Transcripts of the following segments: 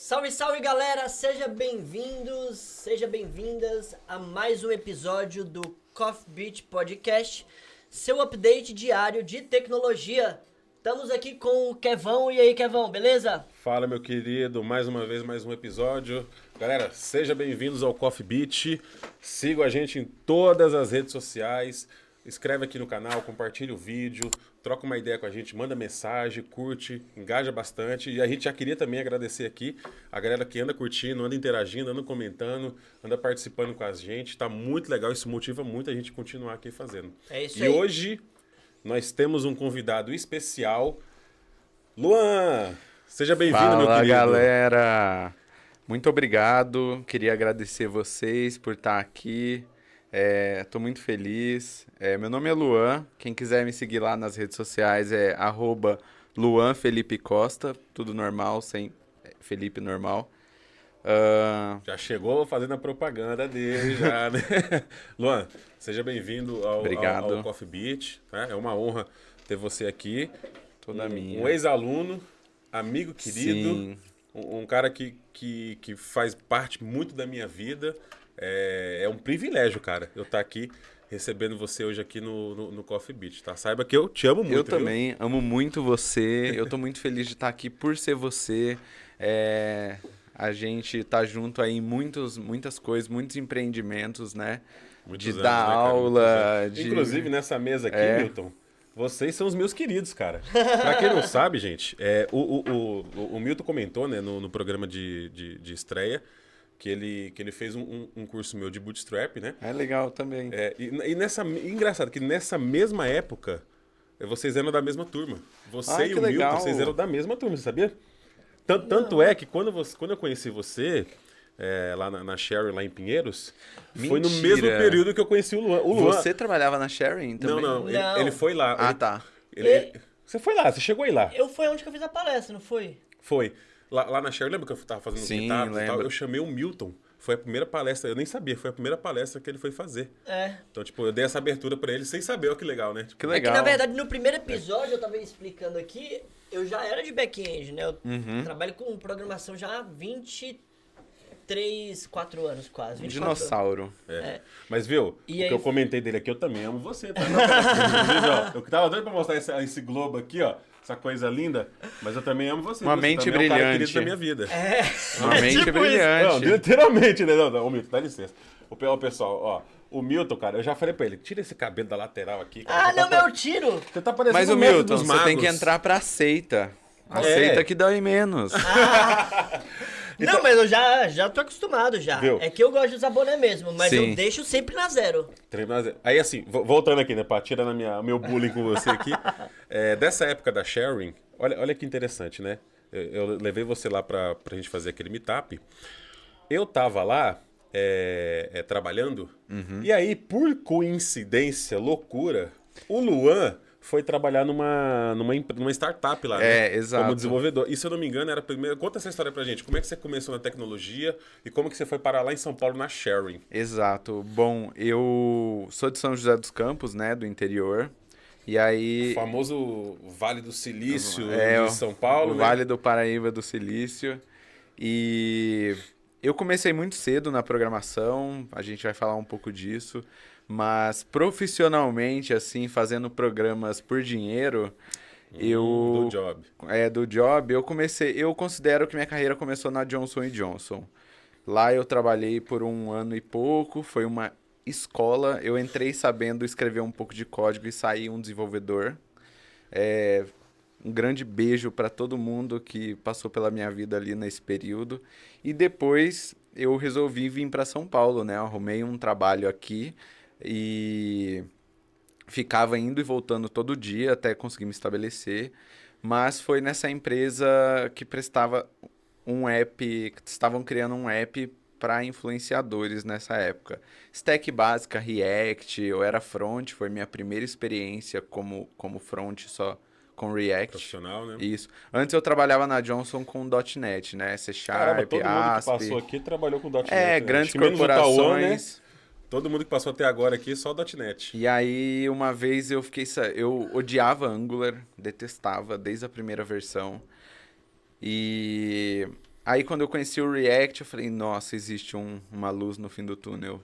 Salve, salve galera, sejam bem-vindos, sejam bem-vindas a mais um episódio do Coffee Beat Podcast, seu update diário de tecnologia. Estamos aqui com o Kevão. E aí, Kevão, beleza? Fala, meu querido, mais uma vez, mais um episódio. Galera, sejam bem-vindos ao Coffee Beat, sigam a gente em todas as redes sociais, inscreve aqui no canal, compartilha o vídeo, troca uma ideia com a gente, manda mensagem, curte, engaja bastante. E a gente já queria também agradecer aqui a galera que anda curtindo, anda interagindo, anda comentando, anda participando com a gente. Tá muito legal, isso motiva muito a gente continuar aqui fazendo. É isso aí. E hoje nós temos um convidado especial, Luan. Seja bem-vindo, meu querido. Fala, galera. Muito obrigado. Queria agradecer vocês por estar aqui. Tô muito feliz. Meu nome é Luan. Quem quiser me seguir lá nas redes sociais é @LuanFelipeCosta. Tudo normal, sem Felipe normal. Já chegou fazendo a propaganda dele, já, né? Luan, seja bem-vindo ao Coffee Beat. Né? É uma honra ter você aqui. Toda minha. Um ex-aluno, amigo querido. Sim. Um cara que faz parte muito da minha vida. É um privilégio, cara, eu estar aqui recebendo você hoje aqui no Coffee Beat, tá? Saiba que eu te amo muito, Eu também amo muito você. Eu tô muito feliz de estar aqui por ser você. A gente tá junto aí em muitas coisas, muitos empreendimentos, né? Muitos de anos, dar né, cara? aula. Inclusive, nessa mesa aqui, Milton, vocês são os meus queridos, cara. Pra quem não sabe, gente, o Milton comentou, né, no programa de estreia, que ele fez um curso meu de bootstrap, né? É legal também. Engraçado que nessa mesma época, vocês eram da mesma turma. Você e o legal. Milton, vocês eram da mesma turma, você sabia? Tanto é que quando eu conheci você, lá na Sherry, lá em Pinheiros, foi no mesmo período que eu conheci o Luan. Você trabalhava na Sharing também? Não. Ele foi lá. Tá. Você foi lá, você chegou aí lá. Foi onde que eu fiz a palestra, não foi? Foi. Lá na Sherry, lembra que eu tava fazendo os meetups e tal? Eu chamei o Milton. Foi a primeira palestra, eu nem sabia, foi a primeira palestra que ele foi fazer. Então, tipo, eu dei essa abertura pra ele sem saber, ó, que legal, né? Tipo, Que legal. Na verdade, no primeiro episódio, eu tava explicando aqui, eu já era de back-end, né? Eu trabalho com programação já há 4 anos quase. 24 Dinossauro. anos. Mas, viu, o que eu comentei dele aqui, eu também amo você, tá? Inclusive, ó, eu tava doido pra mostrar esse globo aqui, ó. Essa coisa linda, mas eu também amo você. Uma você mente também brilhante. É um cara querido da minha vida. Uma mente tipo brilhante. Não, literalmente, né? Não, o Milton, dá licença. O pessoal, ó, o Milton, cara, eu já falei pra ele, tira esse cabelo da lateral aqui. Cara, eu tiro! Você tá parecendo Mas o mestre Milton, dos você tem magos. que entrar pra seita. Aceita que dói menos. Não, mas eu já tô acostumado já. Viu? É que eu gosto de usar boné mesmo, mas Sim. eu deixo sempre na zero. Aí assim, voltando aqui, né, pra tirar meu bullying com você aqui, dessa época da sharing, olha que interessante, né? Eu levei você lá pra gente fazer aquele meetup. Eu tava lá trabalhando, e aí, por coincidência, loucura, o Luan foi trabalhar numa startup lá, né? Exato. Como desenvolvedor. E se eu não me engano, era a primeira... Conta essa história pra gente. Como é que você começou na tecnologia e como que você foi parar lá em São Paulo na Sharing? Exato. Bom, eu sou de São José dos Campos, né, do interior. E aí... O famoso Vale do Silício de São Paulo, o né? Vale do Paraíba do Silício. E eu comecei muito cedo na programação, a gente vai falar um pouco disso. Mas profissionalmente, assim, fazendo programas por dinheiro, Do job. Do job, eu considero que minha carreira começou na Johnson & Johnson. Lá eu trabalhei por 1 ano e pouco, foi uma escola, eu entrei sabendo escrever um pouco de código e saí um desenvolvedor. Um grande beijo para todo mundo que passou pela minha vida ali nesse período. E depois eu resolvi vir para São Paulo, né? Eu arrumei um trabalho aqui e ficava indo e voltando todo dia até conseguir me estabelecer. Mas foi nessa empresa que prestava um app, que estavam criando um app para influenciadores nessa época. Stack básica, React, eu era front, foi minha primeira experiência como front só com React. Profissional, né? Isso. Antes eu trabalhava na Johnson com .NET, né? C Caramba, Sharp, todo mundo que ASP. passou aqui trabalhou com .NET. É, né? grandes Acho que menos o Cauã, corporações. né? Todo mundo que passou até agora aqui, só .NET. E aí, uma vez eu odiava Angular, detestava desde a primeira versão. E aí, quando eu conheci o React, eu falei, nossa, existe uma luz no fim do túnel.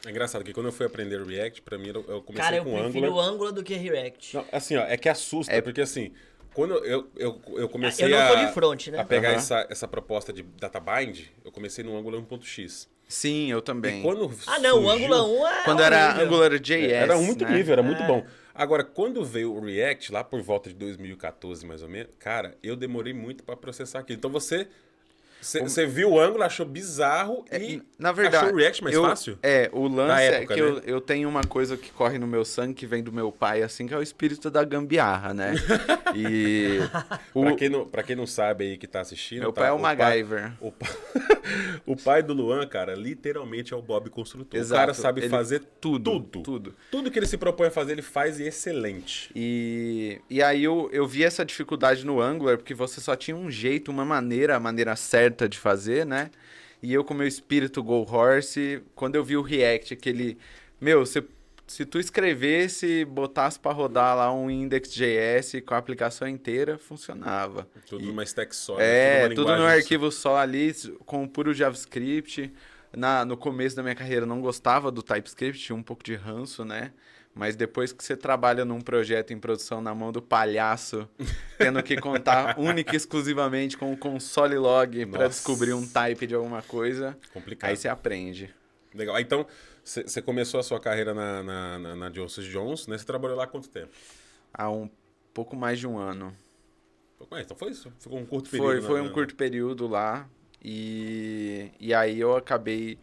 É engraçado que quando eu fui aprender React, pra mim, eu comecei Cara, eu com prefiro Angular. o Angular do que React. Não, assim, ó, é que assusta, porque assim, quando eu comecei Eu não tô de front, né? a pegar Aham. essa proposta de databind, eu comecei no Angular 1.x. Sim, eu E também. quando Ah, não, o surgiu- Angular 1 é Quando era horrível. AngularJS, Era muito né? nível, era muito bom. Agora, quando veio o React, lá por volta de 2014, mais ou menos, cara, eu demorei muito pra processar aquilo. Então você viu o Angular, achou bizarro e Na verdade, achou o React mais fácil? O Na lance época, é que né? eu tenho uma coisa que corre no meu sangue, que vem do meu pai, assim, que é o espírito da gambiarra, né? E Pra quem não sabe aí que tá assistindo... meu tá? pai é o MacGyver. O pai do Luan, cara, literalmente é o Bob Construtor. Exato, O cara sabe ele- fazer tudo. Tudo que ele se propõe a fazer, ele faz e excelente. E aí eu vi essa dificuldade no Angular, porque você só tinha um jeito, uma maneira, a maneira certa de fazer, né? E eu com meu espírito Go Horse, quando eu vi o React, aquele... Meu, se tu escrevesse, botasse pra rodar lá um Index.js com a aplicação inteira, funcionava. Tudo E- numa stack só, É, né? tudo numa num linguagem arquivo só ali, com puro JavaScript. No começo da minha carreira eu não gostava do TypeScript, tinha um pouco de ranço, né? Mas depois que você trabalha num projeto em produção na mão do palhaço, tendo que contar única e exclusivamente com o console log para Nossa. descobrir um type de alguma coisa, complicado. aí você aprende. Legal. Ah, então, você começou a sua carreira na Johnson Johnson, né? Você trabalhou lá há quanto tempo? Há um pouco mais de um ano. Então foi isso. Ficou um curto período. Foi um curto período lá e aí eu acabei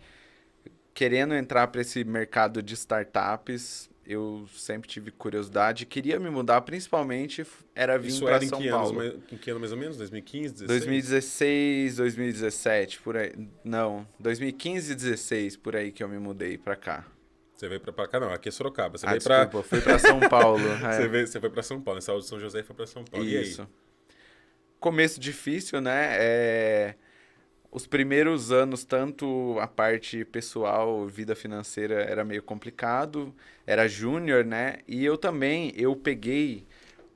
querendo entrar para esse mercado de startups. Eu sempre tive curiosidade, queria me mudar, principalmente era vir Isso para era em São que Paulo. anos? Em que ano mais ou menos? 2015, 16? 2016, 2017, por aí. Não, 2015 e 16, por aí que eu me mudei para cá. Você veio pra cá? Não, aqui é Sorocaba. Você Ah, veio pra... desculpa, fui para São Paulo. É. Você foi pra São Paulo. Essa de São José foi pra São Paulo. E aí? Isso. Começo difícil, né? Os primeiros anos, tanto a parte pessoal, vida financeira, era meio complicado. Era júnior, né? E eu peguei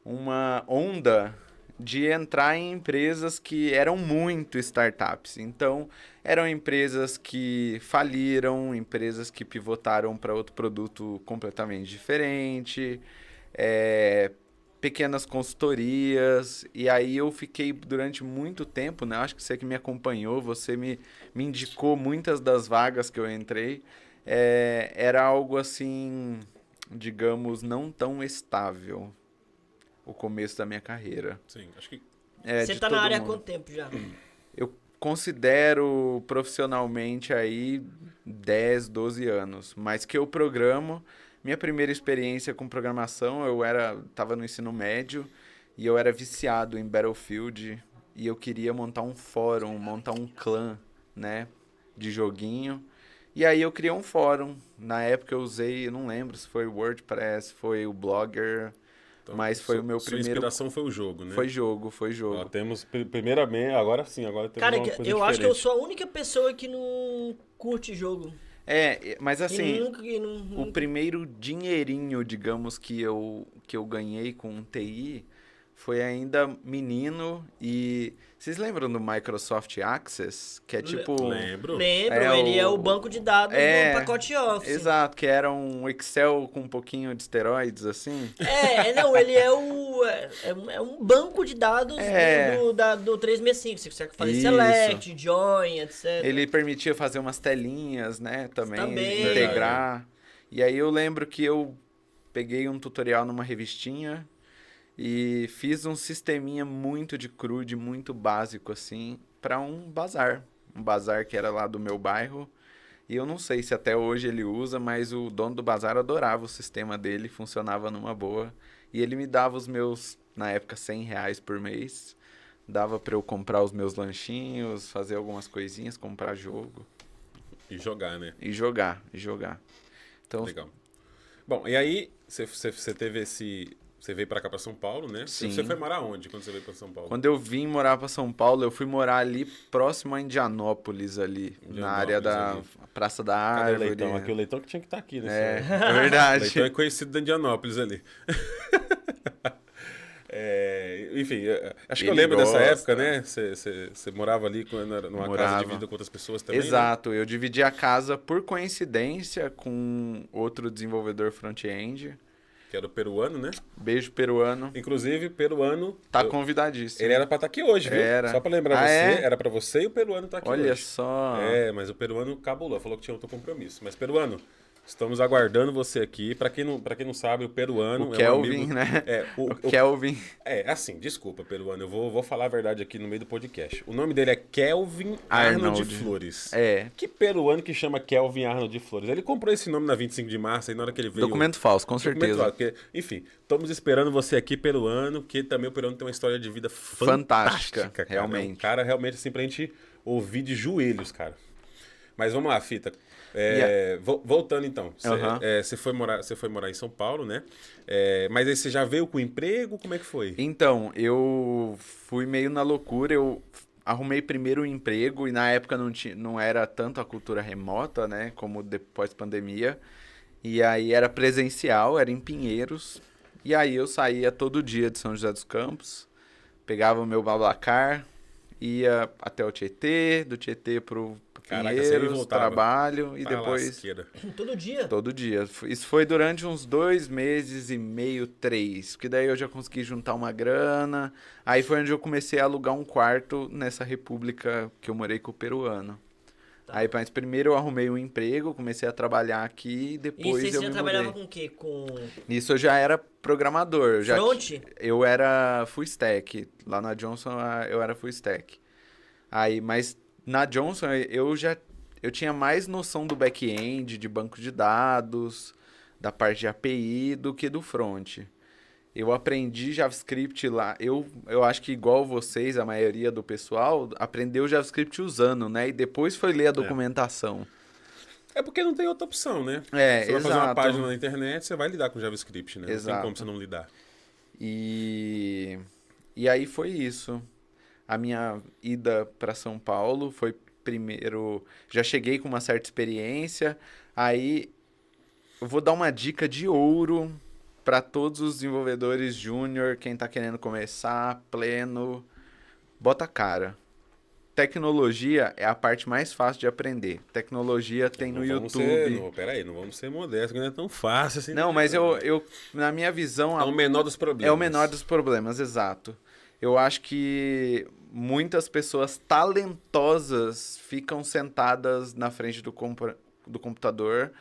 uma onda de entrar em empresas que eram muito startups. Então, eram empresas que faliram, empresas que pivotaram para outro produto completamente diferente, pequenas consultorias, e aí eu fiquei durante muito tempo, né? Acho que você que me acompanhou, você me indicou muitas das vagas que eu entrei, era algo assim, digamos, não tão estável o começo da minha carreira. Sim, acho que... Você de tá na todo área há mundo. quanto tempo já? Eu considero profissionalmente aí 10, 12 anos, mas que eu programo. Minha primeira experiência com programação, tava no ensino médio e eu era viciado em Battlefield e eu queria montar um fórum, montar um clã, né, de joguinho. E aí eu criei um fórum. Na época eu usei, eu não lembro se foi o WordPress, foi o Blogger, Então, mas foi o meu sua primeiro... inspiração foi o jogo, né? Foi jogo. Ó, temos, primeiramente, agora sim, agora temos Cara, uma coisa eu acho que eu diferente. sou a única pessoa que não curte jogo. Mas assim... Que nunca- O primeiro dinheirinho, digamos, que eu ganhei com TI foi ainda menino e... Vocês lembram do Microsoft Access? Que é tipo... Lembro. Lembro, É ele é o- o banco de dados É, do pacote Office. Exato, que era um Excel com um pouquinho de esteroides, assim. Não, ele é um banco de dados do 365. Você consegue fazer Isso. select, join, etc. Ele permitia fazer umas telinhas, né, também, Também. integrar. E aí eu lembro que eu peguei um tutorial numa revistinha e fiz um sisteminha muito de CRUD, muito básico, assim, para um bazar. um bazar que era lá do meu bairro. E eu não sei se até hoje ele usa, mas o dono do bazar adorava o sistema dele, funcionava numa boa. E ele me dava os meus, na época, R$ 100 por mês. Dava pra eu comprar os meus lanchinhos, fazer algumas coisinhas, comprar jogo. E jogar, né? E jogar. Então, Legal. Bom, e aí, você teve esse... Você veio pra cá, pra São Paulo, né? Sim. Você foi morar onde quando você veio pra São Paulo? quando eu vim morar pra São Paulo, eu fui morar ali próximo a Indianópolis, na área da ali. Praça da Cadê o Árvore. Leitão? Aqui o Leitão que tinha que estar aqui, né? É, senhor? é O verdade. Leitão é conhecido da Indianópolis ali. Enfim, acho que eu Ele lembro dessa gosta. época, né? Você morava ali numa casa Morava. dividida com outras pessoas também, né? Exato, eu dividi a casa por coincidência com outro desenvolvedor front-end. Que era o peruano, né? Beijo peruano. Inclusive, peruano... Tá convidadíssimo. Ele era pra estar aqui hoje, viu? Era. Só pra lembrar Ah, você, é? era pra você e o peruano estar aqui hoje. Olha só. Mas o peruano cabulou, falou que tinha outro compromisso. Mas, peruano, estamos aguardando você aqui. Pra quem não sabe, o peruano O é um Kelvin, amigo... né? O Kelvin. assim, desculpa, peruano, eu vou falar a verdade aqui no meio do podcast. O nome dele é Kelvin Arnold. Arnold Flores. É. Que peruano que chama Kelvin Arnold Flores? Ele comprou esse nome na 25 de março, aí na hora que ele veio... Documento falso, com Documento certeza. falso, porque, enfim, estamos esperando você aqui, peruano, que também o peruano tem uma história de vida fantástica, cara. realmente. É um cara realmente assim pra gente ouvir de joelhos, cara. Mas vamos lá, Fita. Voltando então, você foi morar em São Paulo, né? Mas aí você já veio com emprego? Como é que foi? Então, eu fui meio na loucura, eu arrumei primeiro um emprego e na época não era tanto a cultura remota, né, como depois da pandemia. E aí era presencial, era em Pinheiros. E aí eu saía todo dia de São José dos Campos, pegava o meu BlaBlaCar, ia até o Tietê, do Tietê pro Caraca, você ia e Pinheiros, voltava. trabalho e Tá depois... lasqueira. Todo dia. Todo dia. Isso foi durante uns 2 meses e meio, 3. Porque daí eu já consegui juntar uma grana. Aí foi onde eu comecei a alugar um quarto nessa república que eu morei com o peruano. Tá. Aí, mas primeiro eu arrumei um emprego, comecei a trabalhar aqui e E depois você eu já me trabalhava mudei. com o quê? Com Nisso eu já era programador. front? Eu era full stack. Lá na Johnson eu era full stack. Aí, mas na Johnson eu tinha mais noção do back-end, de banco de dados, da parte de API do que do front. Eu aprendi JavaScript lá. Eu acho que igual vocês, a maioria do pessoal, aprendeu JavaScript usando, né? E depois foi ler a documentação. É porque não tem outra opção, né? É, Você vai fazer uma exato. página na internet, você vai lidar com JavaScript, né? Não tem Exato. como você não lidar. E aí foi isso. A minha ida para São Paulo foi primeiro... Já cheguei com uma certa experiência. Aí eu vou dar uma dica de ouro para todos os desenvolvedores júnior, quem está querendo começar, pleno. Bota a cara. Tecnologia é a parte mais fácil de aprender. Tecnologia tem no YouTube. Peraí, não vamos ser modestos, que não é tão fácil assim. Não, mas eu na minha visão... É o menor dos problemas. É o menor dos problemas, exato. Eu acho que muitas pessoas talentosas ficam sentadas na frente do computador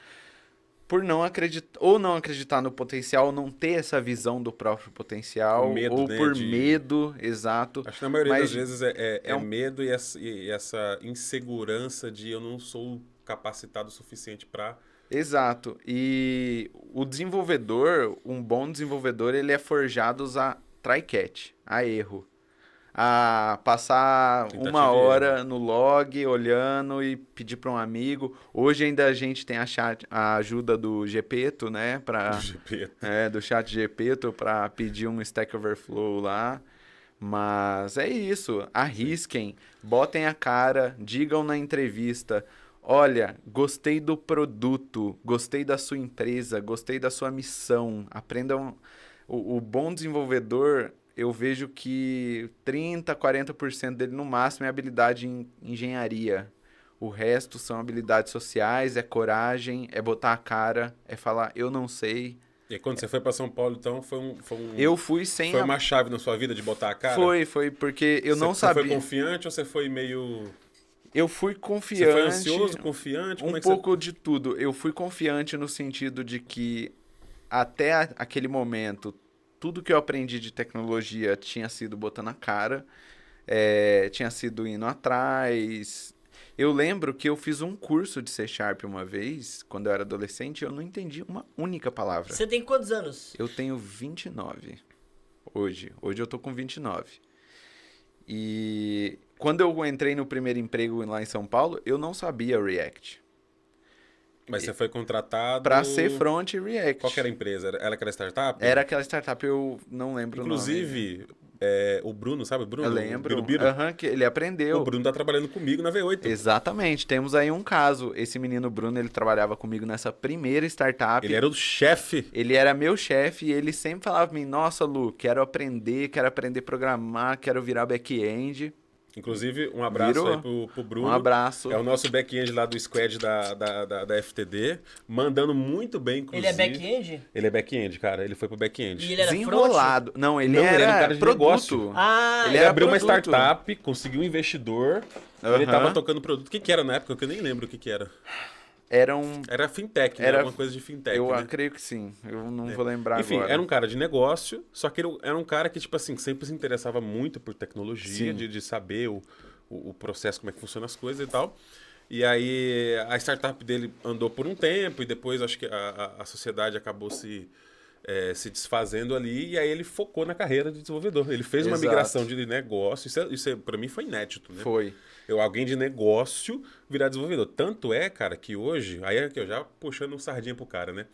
por não acreditar no potencial, ou não ter essa visão do próprio potencial, Medo, ou né, por medo, exato. Acho que na maioria Mas das vezes é um- medo e essa insegurança de eu não sou capacitado o suficiente para... Exato. E o desenvolvedor, um bom desenvolvedor, ele é forjado a usar try-catch, a erro. A passar Tentativa uma e hora no log, olhando e pedir para um amigo. Hoje ainda a gente tem a ajuda do Gepeto, né? Do chat Gepeto para pedir um Stack Overflow lá. Mas é isso. Arrisquem, botem a cara, digam na entrevista... Olha, gostei do produto, gostei da sua empresa, gostei da sua missão. Aprendam. O bom desenvolvedor, eu vejo que 30%, 40% dele no máximo é habilidade em engenharia. O resto são habilidades sociais, é coragem, é botar a cara, é falar eu não sei. E quando você foi para São Paulo, então, Eu fui sem foi uma chave na sua vida de botar a cara? Foi porque eu não Você sabia. foi confiante ou você foi meio... Eu fui Você confiante. foi ansioso, confiante? Como Um é que pouco de tudo. Eu fui confiante no sentido de que até aquele momento, tudo que eu aprendi de tecnologia tinha sido botando a cara, tinha sido indo atrás. Eu lembro que eu fiz um curso de C# uma vez, quando eu era adolescente, e eu não entendi uma única palavra. Você tem quantos anos? Eu tenho 29 hoje. Hoje eu tô com 29. E quando eu entrei no primeiro emprego lá em São Paulo, eu não sabia React. Mas você foi contratado... Pra ser front e React. Qual que era a empresa? Era aquela startup? Era aquela startup, eu não lembro o nome. Inclusive, o Bruno, sabe o Bruno? Eu lembro. O Birubiru. Que ele aprendeu. O Bruno tá trabalhando comigo na V8. Exatamente. Temos aí um caso. Esse menino Bruno, ele trabalhava comigo nessa primeira startup. Ele era o chefe. Ele era meu chefe e ele sempre falava pra mim, nossa, Lu, quero aprender a programar, quero virar back-end. Inclusive, um abraço aí pro Bruno. Um abraço. É o nosso back-end lá do squad da FTD, mandando muito bem, inclusive. Ele é back-end? Ele é back-end, cara. Ele foi pro back-end. E ele era Desenrolado. front? Não, ele Não, ele era um era cara de produto. negócio. Ah, Ele era abriu uma produto. startup, conseguiu um investidor, ele tava tocando produto. O que era na época? Que eu nem lembro o que era. Era fintech, né? Alguma coisa de fintech, Eu né? creio que sim. Eu não vou lembrar Enfim, agora. era um cara de negócio, só que ele era um cara que, tipo assim, sempre se interessava muito por tecnologia, de saber o processo, como é que funcionam as coisas e tal. E aí a startup dele andou por um tempo e depois acho que a sociedade acabou se desfazendo ali e aí ele focou na carreira de desenvolvedor. Ele fez uma Exato. migração de negócio, isso para mim foi inédito, né? Foi. Alguém de negócio virar desenvolvedor. Tanto é, cara, que hoje, aí é que eu já puxando um sardinha pro cara, né?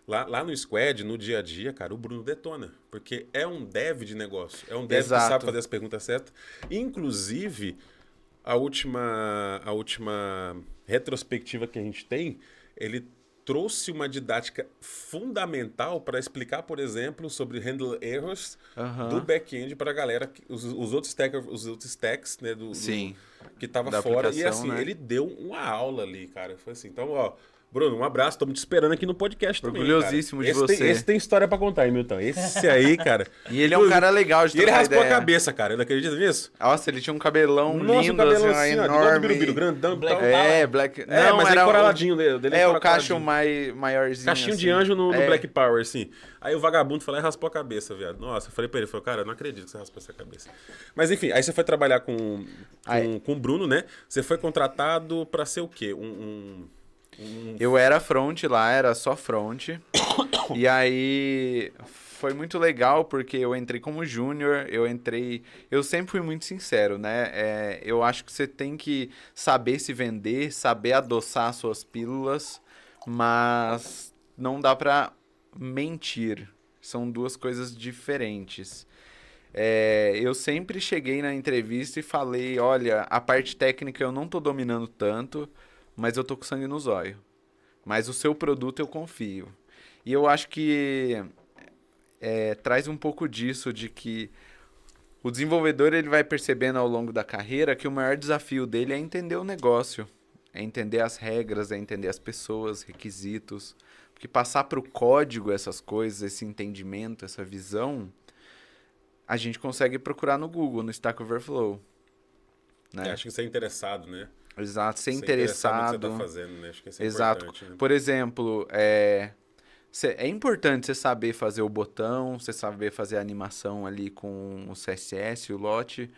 Lá no Squad, no dia a dia, cara, o Bruno detona. Porque é um dev de negócio. É um dev Exato. que sabe fazer as perguntas certas. Inclusive, a última retrospectiva que a gente tem, ele trouxe uma didática fundamental para explicar, por exemplo, sobre handle errors do back-end para a galera, os outros stacks, né, Sim. que tava Da fora. E aplicação, assim, né? ele deu uma aula ali, cara. Foi assim, então, ó, Bruno, um abraço, estamos te esperando aqui no podcast também, Orgulhosíssimo cara. de você. Esse tem história pra contar, hein, Milton? Esse aí, cara. E ele é um cara legal de E ele trocar raspou ideia. a cabeça, cara. Ele acredita nisso? Nossa, ele tinha um cabelão Nossa, lindo, um cabelão assim, assim, ó, igual do enorme. Birubiru, grandão e tal. Black... É, mas era é encoraladinho dele. É, o encoraladinho. cacho maiorzinho. Cachinho assim. de anjo no Black Power, assim. Aí o vagabundo falou e raspou a cabeça, viado. Nossa, eu falei pra ele, falou, cara, eu não acredito que você raspou essa cabeça. Mas enfim, aí você foi trabalhar com o Bruno, né? Você foi contratado pra ser o quê? Eu era front lá, era só front. E aí foi muito legal porque eu entrei como júnior, eu sempre fui muito sincero, né? Eu acho que você tem que saber se vender, saber adoçar suas pílulas, mas não dá pra mentir. São duas coisas diferentes. Eu sempre cheguei na entrevista e falei, olha, a parte técnica eu não tô dominando tanto, mas eu tô com sangue no zóio. Mas o seu produto eu confio. E eu acho que traz um pouco disso, de que o desenvolvedor ele vai percebendo ao longo da carreira que o maior desafio dele é entender o negócio. É entender as regras, é entender as pessoas, requisitos. Porque passar para o código essas coisas, esse entendimento, essa visão, a gente consegue procurar no Google, no Stack Overflow. Né? Acho que você é interessado, né? Exato, ser no interessado. que você tá fazendo, né? Acho que isso é Exato. importante, né? Por exemplo, é importante você saber fazer o botão, você saber fazer a animação ali com o CSS, o lote,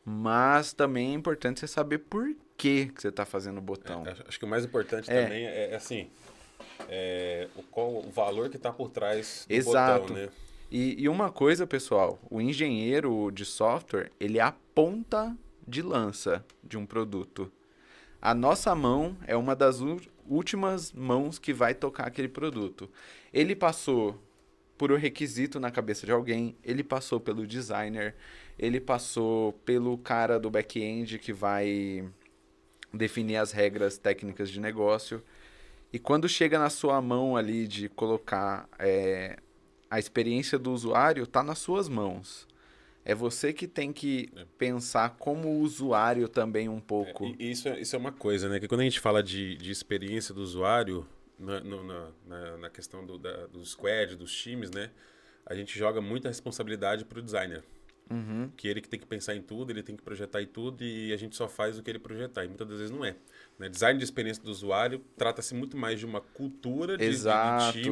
mas também é importante você saber por que você está fazendo o botão. Acho que o mais importante também é assim, o valor que está por trás do Exato. botão, né? E uma coisa, pessoal, o engenheiro de software, ele é a ponta de lança de um produto. A nossa mão é uma das últimas mãos que vai tocar aquele produto. Ele passou por um requisito na cabeça de alguém, ele passou pelo designer, ele passou pelo cara do back-end que vai definir as regras técnicas de negócio. E quando chega na sua mão ali de colocar a experiência do usuário, está nas suas mãos. É você que tem que pensar como usuário também um pouco. Isso é uma coisa, né? Que quando a gente fala de experiência do usuário, na questão do squad, dos times, né? A gente joga muita responsabilidade para o designer. Uhum. Que ele que tem que pensar em tudo, ele tem que projetar em tudo e a gente só faz o que ele projetar. E muitas das vezes não é. Né? Design de experiência do usuário trata-se muito mais de uma cultura de time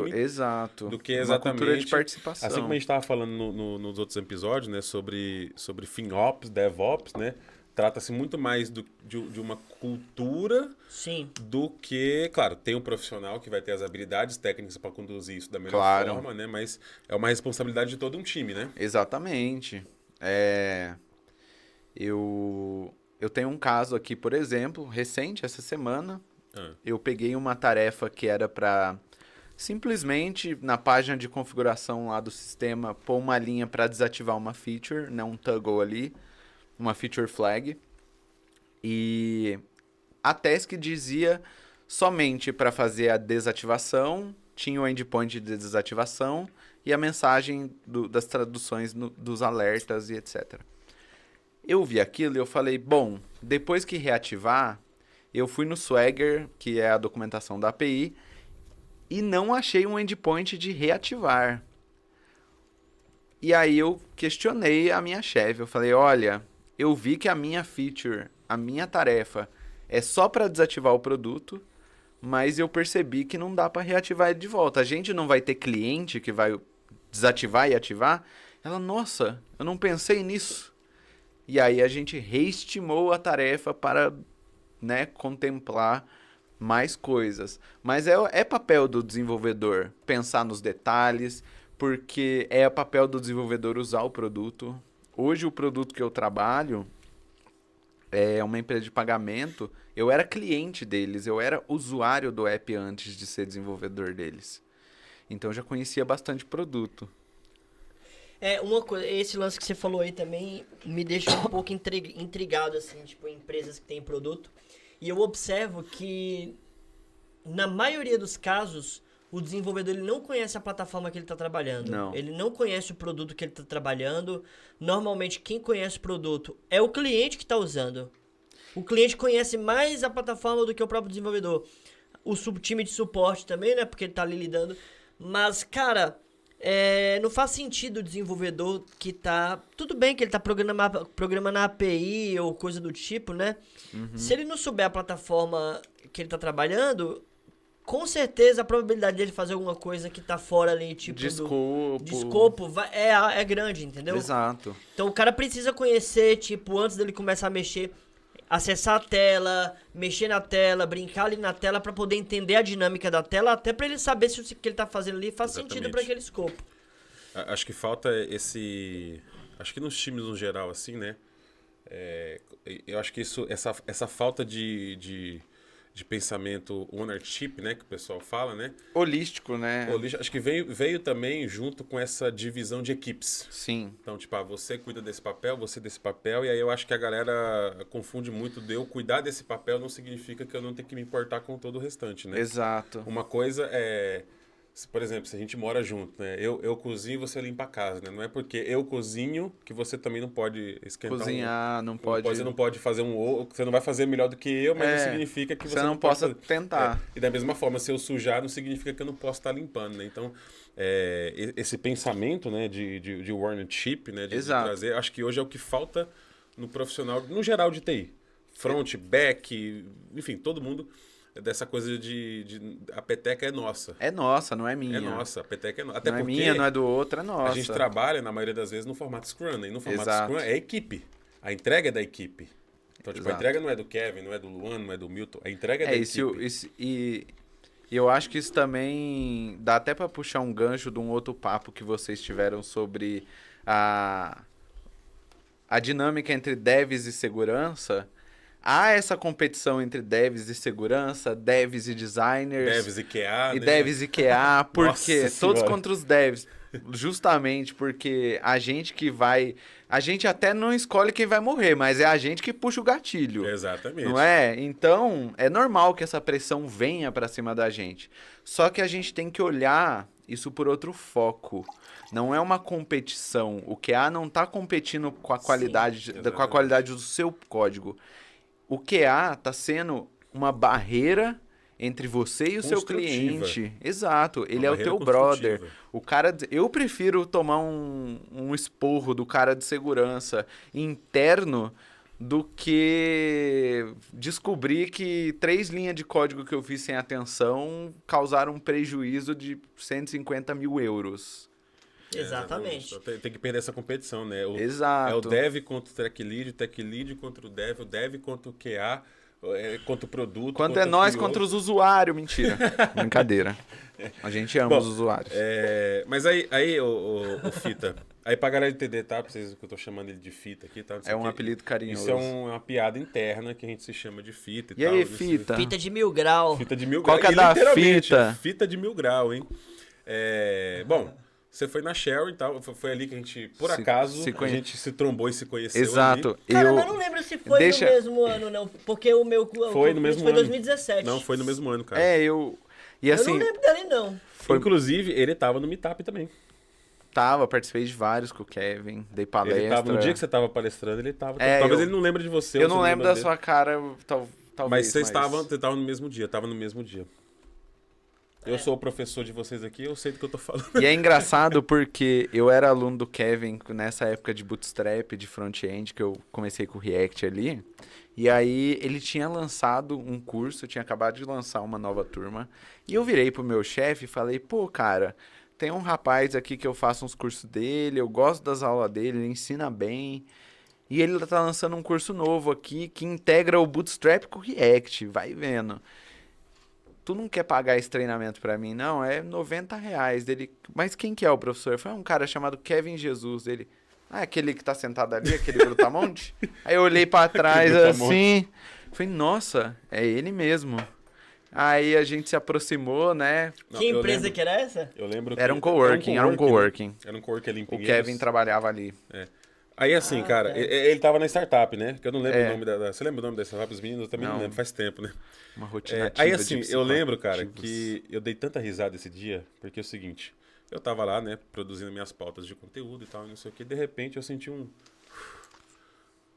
do que exatamente... Uma cultura de participação. Assim como a gente estava falando nos outros episódios, né? Sobre FinOps, DevOps, né? trata-se muito mais de uma cultura Sim. do que, claro, tem um profissional que vai ter as habilidades técnicas para conduzir isso da melhor Claro. forma, né? Mas é uma responsabilidade de todo um time, né? Exatamente. Eu tenho um caso aqui, por exemplo, recente, essa semana, eu peguei uma tarefa que era para simplesmente na página de configuração lá do sistema pôr uma linha para desativar uma feature, né, um toggle ali, uma feature flag. E a task dizia somente para fazer a desativação, tinha o endpoint de desativação e a mensagem das traduções dos alertas e etc. Eu vi aquilo e eu falei, bom, depois que reativar, eu fui no Swagger, que é a documentação da API, e não achei um endpoint de reativar. E aí eu questionei a minha chefe, eu falei, olha, eu vi que a minha feature, a minha tarefa é só para desativar o produto, mas eu percebi que não dá para reativar ele de volta. A gente não vai ter cliente que vai desativar e ativar? Ela, nossa, eu não pensei nisso. E aí a gente reestimou a tarefa para, né, contemplar mais coisas. Mas é papel do desenvolvedor pensar nos detalhes, porque é papel do desenvolvedor usar o produto. Hoje o produto que eu trabalho é uma empresa de pagamento. Eu era cliente deles, eu era usuário do app antes de ser desenvolvedor deles. Então eu já conhecia bastante produto. Uma coisa, esse lance que você falou aí também me deixa um pouco intrigado, assim, tipo, empresas que têm produto. E eu observo que, na maioria dos casos, o desenvolvedor ele não conhece a plataforma que ele está trabalhando. Não. Ele não conhece o produto que ele está trabalhando. Normalmente, quem conhece o produto é o cliente que está usando. O cliente conhece mais a plataforma do que o próprio desenvolvedor. O time de suporte também, né? Porque ele está ali lidando. Mas, cara... não faz sentido o desenvolvedor que tá... Tudo bem que ele tá programando a API ou coisa do tipo, né? Uhum. Se ele não souber a plataforma que ele tá trabalhando, com certeza a probabilidade dele fazer alguma coisa que tá fora ali, tipo... De escopo. De escopo é grande, entendeu? Exato. Então o cara precisa conhecer, tipo, antes dele começar a mexer... Acessar a tela, mexer na tela, brincar ali na tela pra poder entender a dinâmica da tela, até pra ele saber se o que ele tá fazendo ali faz sentido pra aquele escopo. Acho que falta esse... Acho que nos times no geral, assim, né? Eu acho que essa falta de pensamento ownership, né? Que o pessoal fala, né? Holístico, né? Acho que veio também junto com essa divisão de equipes. Sim. Então, tipo, você cuida desse papel, você desse papel, e aí eu acho que a galera confunde muito de eu cuidar desse papel não significa que eu não tenho que me importar com todo o restante, né? Exato. Uma coisa é... Por exemplo, se a gente mora junto, né? Eu cozinho e você limpa a casa, né? Não é porque eu cozinho que você também não pode esquentar cozinhar, não pode... Você não pode fazer você não vai fazer melhor do que eu, mas não significa que você não possa tentar. E da mesma forma, se eu sujar, não significa que eu não posso estar limpando, né? Então, esse pensamento, né, de ownership, né? De trazer, acho que hoje é o que falta no profissional, no geral de TI. Front, back, enfim, todo mundo... Dessa coisa a peteca é nossa. É nossa, não é minha. É nossa, a peteca é nossa. Até não porque é minha, não é do outro, é nossa. A gente trabalha, na maioria das vezes, no formato Scrum, né? E no formato Scrum é equipe. A entrega é da equipe. Então, tipo, a entrega não é do Kevin, não é do Luan, não é do Milton. A entrega é da equipe. E eu acho que isso também dá até para puxar um gancho de um outro papo que vocês tiveram sobre a dinâmica entre devs e segurança. Há essa competição entre devs e segurança, devs e designers. Devs e QA, e né? devs e QA, porque Nossa todos senhora. contra os devs. Justamente porque a gente que vai... A gente até não escolhe quem vai morrer, mas é a gente que puxa o gatilho. Exatamente. Não é? Então, é normal que essa pressão venha pra cima da gente. Só que a gente tem que olhar isso por outro foco. Não é uma competição. O QA não tá competindo com a qualidade, com a qualidade do seu código. O QA está sendo uma barreira entre você e o seu cliente. Exato. Ele é o teu brother. O cara, eu prefiro tomar um esporro do cara de segurança interno do que descobrir que 3 linhas de código que eu fiz sem atenção causaram um prejuízo de 150 mil euros. Exatamente. Tem que perder essa competição, né? Exato. É o dev contra o tech lead contra o dev contra o QA, contra o produto. Quando contra é nós o PO. contra os usuários, mentira. Brincadeira. A gente ama Bom, os usuários. mas aí o Fita, aí pra galera entender, tá? Pra vocês que eu tô chamando ele de Fita aqui, tá? Não sei É o um quê. apelido carinhoso. Isso é uma piada interna que a gente se chama de Fita e E tal. aí, Isso- Fita? Fita de 1000 grau. Fita de 1000 Qual graus. que é da Literalmente, fita? Fita de 1000 graus, hein? Bom, você foi na Shell e tal. Foi ali que a gente, por acaso, a gente se trombou e se conheceu. Exato. Ali. Cara, eu... mas não lembro se foi Deixa- no mesmo ano, não. Porque o meu Foi no mesmo foi ano. 2017. Não, foi no mesmo ano, cara. E assim, eu não lembro dele, não. Inclusive, ele tava no Meetup também. participei de vários com o Kevin, dei palestra. Ele tava, no dia que você tava palestrando, ele tava. É, Talvez ele não lembre de você. Eu ou não você lembro lembra da dele. sua cara, talvez. Mas você estava no mesmo dia, tava no mesmo dia. Eu sou o professor de vocês aqui, eu sei do que eu tô falando. E é engraçado porque eu era aluno do Kevin nessa época de Bootstrap, de front-end, que eu comecei com o React ali. E aí ele tinha lançado um curso, tinha acabado de lançar uma nova turma. E eu virei pro meu chefe e falei, pô, cara, tem um rapaz aqui que eu faço uns cursos dele, eu gosto das aulas dele, ele ensina bem. E ele tá lançando um curso novo aqui que integra o Bootstrap com o React, vai vendo. Tu não quer pagar esse treinamento pra mim, não? É R$90 dele. Mas quem que é o professor? Foi um cara chamado Kevin Jesus. Ele, aquele que tá sentado ali, aquele brutamonte? Aí eu olhei pra trás assim, falei, nossa, é ele mesmo. Aí a gente se aproximou, né? Não, Que eu empresa lembro- que era essa? Eu lembro Era que- um coworking, Era um coworking ali em O Pinheiros. Kevin trabalhava ali. Aí assim, cara, tá. ele tava na startup, né? Que eu não lembro É. o nome da... Você lembra o nome da startup? Os meninos eu também não Não. lembro, faz tempo, né? Uma rotina Aí ativa assim, de eu lembro, cara, psicoativos. que eu dei tanta risada esse dia, porque é o seguinte, eu tava lá, né, produzindo minhas pautas de conteúdo e tal, e não sei o que, de repente eu senti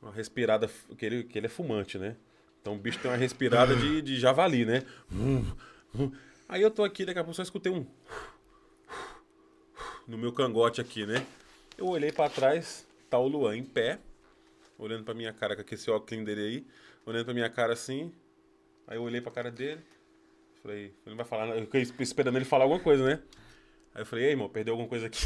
uma respirada, que ele é fumante, né? Então o bicho tem uma respirada de javali, né? Aí eu tô aqui, daqui a pouco só escutei no meu cangote aqui, né? Eu olhei pra trás, tá o Luan em pé, olhando pra minha cara com esse óculos dele aí, olhando pra minha cara assim. Aí eu olhei pra cara dele, falei, ele não vai falar nada, eu fiquei esperando ele falar alguma coisa, né? Aí eu falei, ei, irmão, perdeu alguma coisa aqui?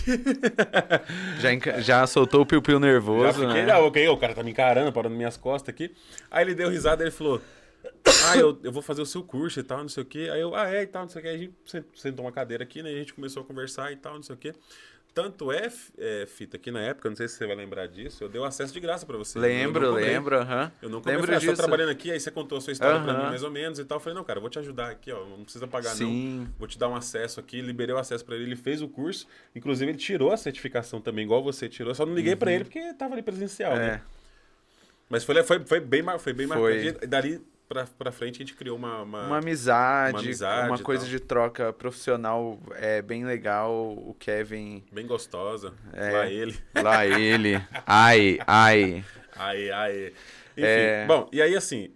Já soltou o piu-piu Já nervoso, fiquei, né? não, ok, o cara tá me encarando, parando minhas costas aqui. Aí ele deu risada, ele falou, eu vou fazer o seu curso e tal, não sei o quê. Aí eu, e tal, não sei o quê. Aí a gente sentou uma cadeira aqui, né? E a gente começou a conversar e tal, não sei o quê. Tanto Fita, que na época, não sei se você vai lembrar disso, eu dei o acesso de graça pra você. Lembro, aham. Eu não cobrei, Lembro eu falei, você disso. tá trabalhando aqui, aí você contou a sua história pra Aham. mim, mais ou menos, e tal. Eu falei, não, cara, eu vou te ajudar aqui, ó, não precisa pagar, Sim. não. Vou te dar um acesso aqui, liberei o acesso pra ele, ele fez o curso, inclusive ele tirou a certificação também, igual você tirou, só não liguei pra ele porque tava ali presencial, né? Mas foi bem marcante. E dali pra frente a gente criou Uma amizade, uma e coisa tal. de troca profissional bem legal. O Kevin, Bem gostosa, lá ele. lá ele, ai. Aí. Enfim, bom, e aí assim,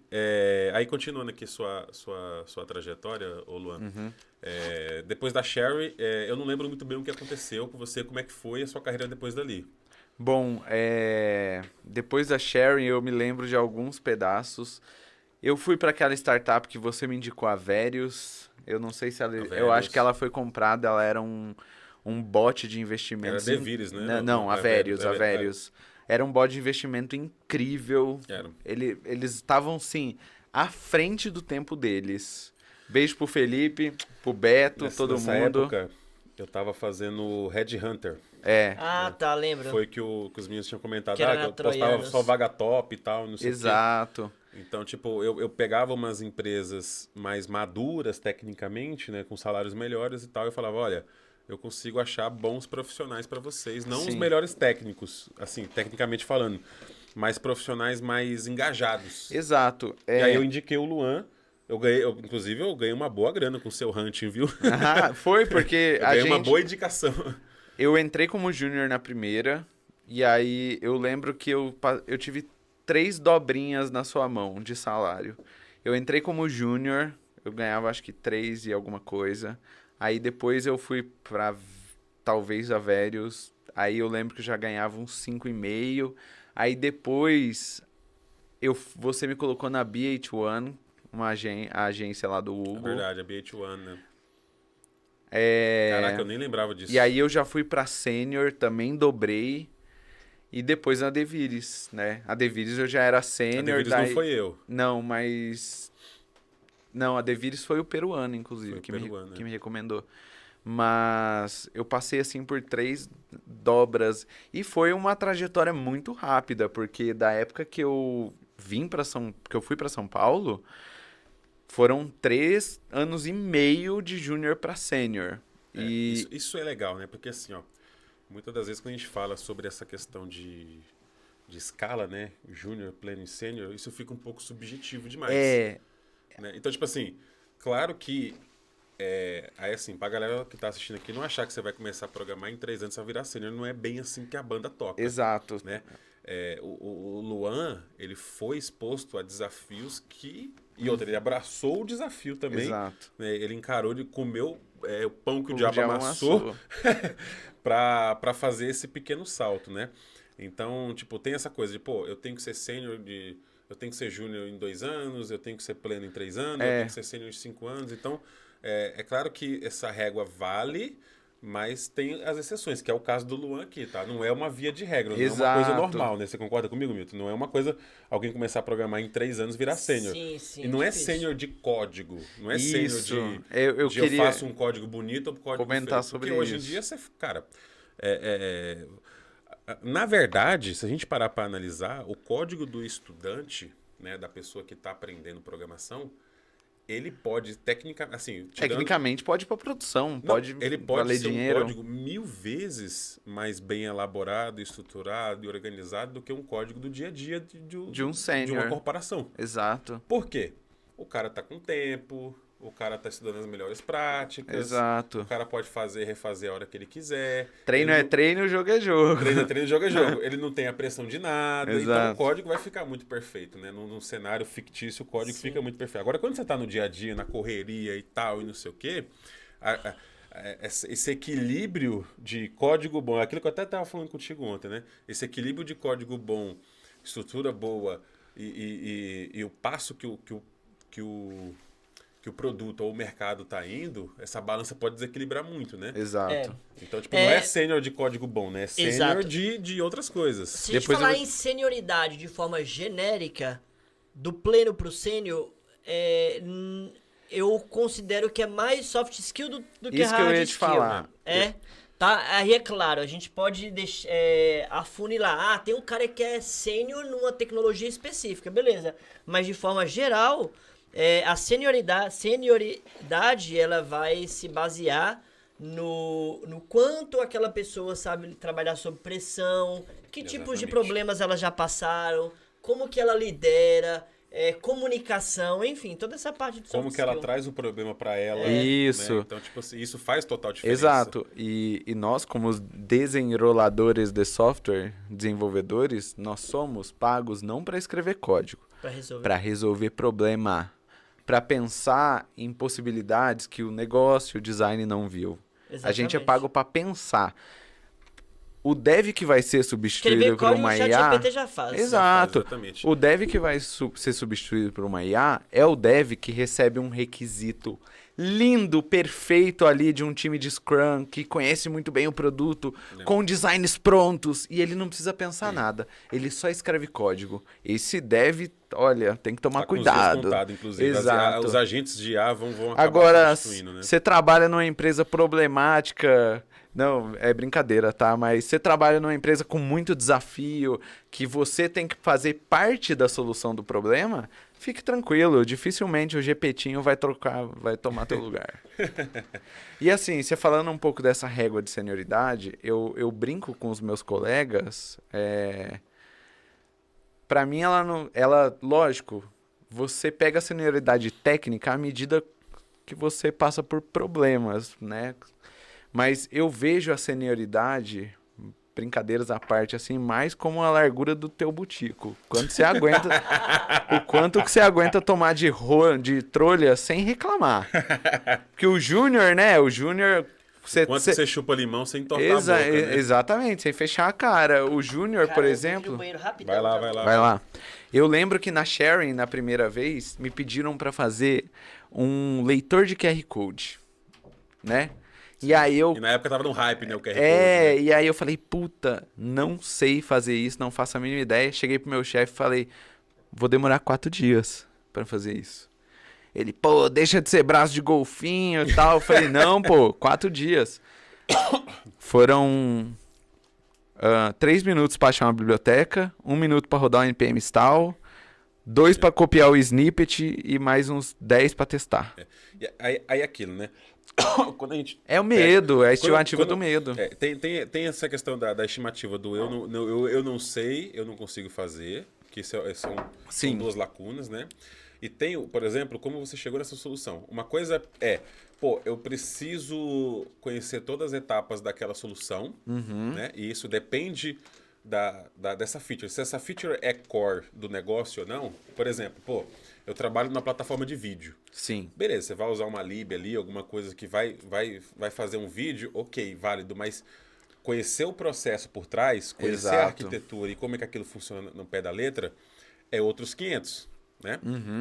aí continuando aqui sua trajetória, ô Luan, depois da Sherry, eu não lembro muito bem o que aconteceu com você, como é que foi a sua carreira depois dali. Bom, depois da Sharing eu me lembro de alguns pedaços. Eu fui para aquela startup que você me indicou, a Verius. Eu não sei se ela... Eu acho que ela foi comprada, ela era um bot de investimento. Era Devires, né? Não, a Verius, a Verius. Era um bot de investimento incrível. Era. Eles estavam, sim, à frente do tempo deles. Beijo pro Felipe, pro Beto, todo Nessa mundo. época, eu tava fazendo Headhunter. Ah, tá, lembro. Foi que os meninos tinham comentado, Que era que na eu postava Troianos. só vaga top e tal, não sei o quê. Exato. Então, tipo, eu pegava umas empresas mais maduras tecnicamente, né, com salários melhores e tal, e eu falava, olha, eu consigo achar bons profissionais para vocês, não os Sim. melhores técnicos, assim, tecnicamente falando, mas profissionais mais engajados. Exato. E aí eu indiquei o Luan, inclusive eu ganhei uma boa grana com o seu hunting, viu? Foi porque Eu ganhei uma boa indicação. Eu entrei como júnior na primeira, e aí eu lembro que eu tive 3 dobrinhas na sua mão de salário. Eu entrei como júnior, eu ganhava acho que 3 e alguma coisa. Aí depois eu fui pra talvez a Verius, aí eu lembro que eu já ganhava uns 5,5. Aí depois você me colocou na BH1, a agência lá do É Hugo. verdade, a BH1, né? É... Caraca, Caraca, eu nem lembrava disso. E aí eu já fui pra sênior, também dobrei. E depois na Devires, né? A Devires eu já era A sênior. Devires não foi eu. Não, mas... Não, a Devires foi o peruano, inclusive, Foi o que peruano, me recomendou. Mas eu passei, assim, por 3 dobras. E foi uma trajetória muito rápida, porque da época que eu que eu fui pra São Paulo, foram 3 anos e meio de júnior pra sênior. E Isso é legal, né? Porque assim, ó, muitas das vezes quando a gente fala sobre essa questão de escala, né? Júnior, pleno e sênior, isso fica um pouco subjetivo demais. Né? Então, tipo assim, claro que aí assim, pra galera que tá assistindo aqui não achar que você vai começar a programar em 3 anos você vai virar sênior, não é bem assim que a banda toca. exato. Né? O Luan, ele foi exposto a desafios e outra, ele abraçou o desafio também. Exato. Né? Ele encarou, ele comeu o pão que o O diabo diabo amassou pra fazer esse pequeno salto, né? Então, tipo, tem essa coisa de, pô, eu tenho que ser sênior eu tenho que ser júnior em 2 anos, eu tenho que ser pleno em 3 anos, eu tenho que ser sênior em 5 anos. Então, é claro que essa régua vale, mas tem as exceções, que é o caso do Luan aqui, tá? Não é uma via de regra, não é uma coisa normal, né? Você concorda comigo, Milton? Não é uma coisa alguém começar a programar em 3 anos e virar sênior. Sim, E não é difícil. sênior de código, não é Isso. sênior Eu eu queria faço um código bonito ou um código comentar feio. sobre Porque hoje em isso. dia, você, cara, na verdade, se a gente parar para analisar, o código do estudante, né, da pessoa que está aprendendo programação, ele pode, Tecnicamente pode ir pra produção, não, pode ele pode valer ser dinheiro. um código 1000 vezes mais bem elaborado, estruturado e organizado do que um código do dia a dia De um de uma sênior. corporação. Exato. Por quê? O cara tá com tempo, o cara tá estudando as melhores práticas, Exato. o cara pode fazer e refazer a hora que ele quiser. Treino Ele é não- treino, jogo é jogo. Treino, jogo é jogo. Ele não tem a pressão de nada, então Exato. o código vai ficar muito perfeito, né? Num cenário fictício, o código fica muito perfeito. Agora, quando você tá no dia a dia, na correria e tal, e não sei o quê, esse equilíbrio de código bom, aquilo que eu até estava falando contigo ontem, né? Esse equilíbrio de código bom, estrutura boa e o passo que o produto ou o mercado está indo, essa balança pode desequilibrar muito, né? Exato. Então, tipo, não é sênior de código bom, né? É sênior Exato. de outras coisas. Se a gente Depois eu falar vou- em senioridade de forma genérica, do pleno pro sênior, eu considero que é mais soft skill do que Isso que hard eu ia te skill. falar. Tá? Aí é claro, a gente pode afunilar. Ah, tem um cara que é sênior numa tecnologia específica, beleza. Mas de forma geral, a senioridade ela vai se basear no quanto aquela pessoa sabe trabalhar sob pressão, que tipos de Exatamente. problemas elas já passaram, como que ela lidera, comunicação, enfim, toda essa parte de soft Como que ela skill. traz o problema para ela. Isso. Né? Então, tipo assim, isso faz total diferença. Exato. E nós, como os desenroladores de software, desenvolvedores, nós somos pagos não para escrever código, Pra resolver. para resolver problema, para pensar em possibilidades que o negócio, o design não viu. A gente é Exatamente. pago para pensar. O dev que vai ser substituído Escrever por código uma o chat IA... GPT já faz. Exato. Exatamente. O dev que vai ser substituído por uma IA é o dev que recebe um requisito lindo, perfeito ali de um time de Scrum que conhece muito bem o produto, com designs prontos, e ele não precisa pensar nada. Ele só escreve código. Esse dev, olha, tem que tomar Tá com os cuidado. dias contados, inclusive. Exato. Os agentes de IA vão acabar Agora, substituindo, né? você trabalha numa empresa problemática. Não, é brincadeira, tá? Mas você trabalha numa empresa com muito desafio, que você tem que fazer parte da solução do problema, fique tranquilo, dificilmente o GPTinho vai tomar teu lugar. E assim, você falando um pouco dessa régua de senioridade, eu brinco com os meus colegas, pra mim lógico, você pega a senioridade técnica à medida que você passa por problemas, né? Mas eu vejo a senioridade, brincadeiras à parte, assim, mais como a largura do teu butico. Quanto você aguenta, o quanto que você aguenta tomar de trolha sem reclamar. Porque o júnior, né? O júnior... Quanto você chupa limão sem tortar a boca, né? Exatamente, sem fechar a cara. O júnior, Cara, por eu vou exemplo... no banheiro rapidão, Vai lá, tá? vai lá. Vai lá. Eu lembro que na Sharing, na primeira vez, me pediram para fazer um leitor de QR Code, né? E aí eu... E na época tava no hype, né, o QR Code, É, né? e aí eu falei, puta, não sei fazer isso, não faço a mínima ideia. Cheguei pro meu chefe e falei, vou demorar 4 dias pra fazer isso. Ele, pô, deixa de ser braço de golfinho e tal. Eu falei, não, pô, 4 dias. Foram 3 minutos pra achar uma biblioteca, 1 minuto pra rodar o npm install, 2 pra copiar o snippet e mais uns 10 pra testar. E aí aquilo, né? Quando a gente É o medo, é a quando- estimativa quando- do medo. tem essa questão da estimativa do eu não sei, eu não consigo fazer, que são Sim. 2 lacunas, né? E tem, por exemplo, como você chegou nessa solução. Uma coisa é, pô, eu preciso conhecer todas as etapas daquela solução, né? E isso depende dessa feature. Se essa feature é core do negócio ou não, por exemplo, pô, eu trabalho numa plataforma de vídeo. Sim, Beleza, você vai usar uma lib ali, alguma coisa que vai fazer um vídeo, ok, válido, mas conhecer o processo por trás, conhecer a Exato. arquitetura e como é que aquilo funciona no pé da letra, é outros 500, né?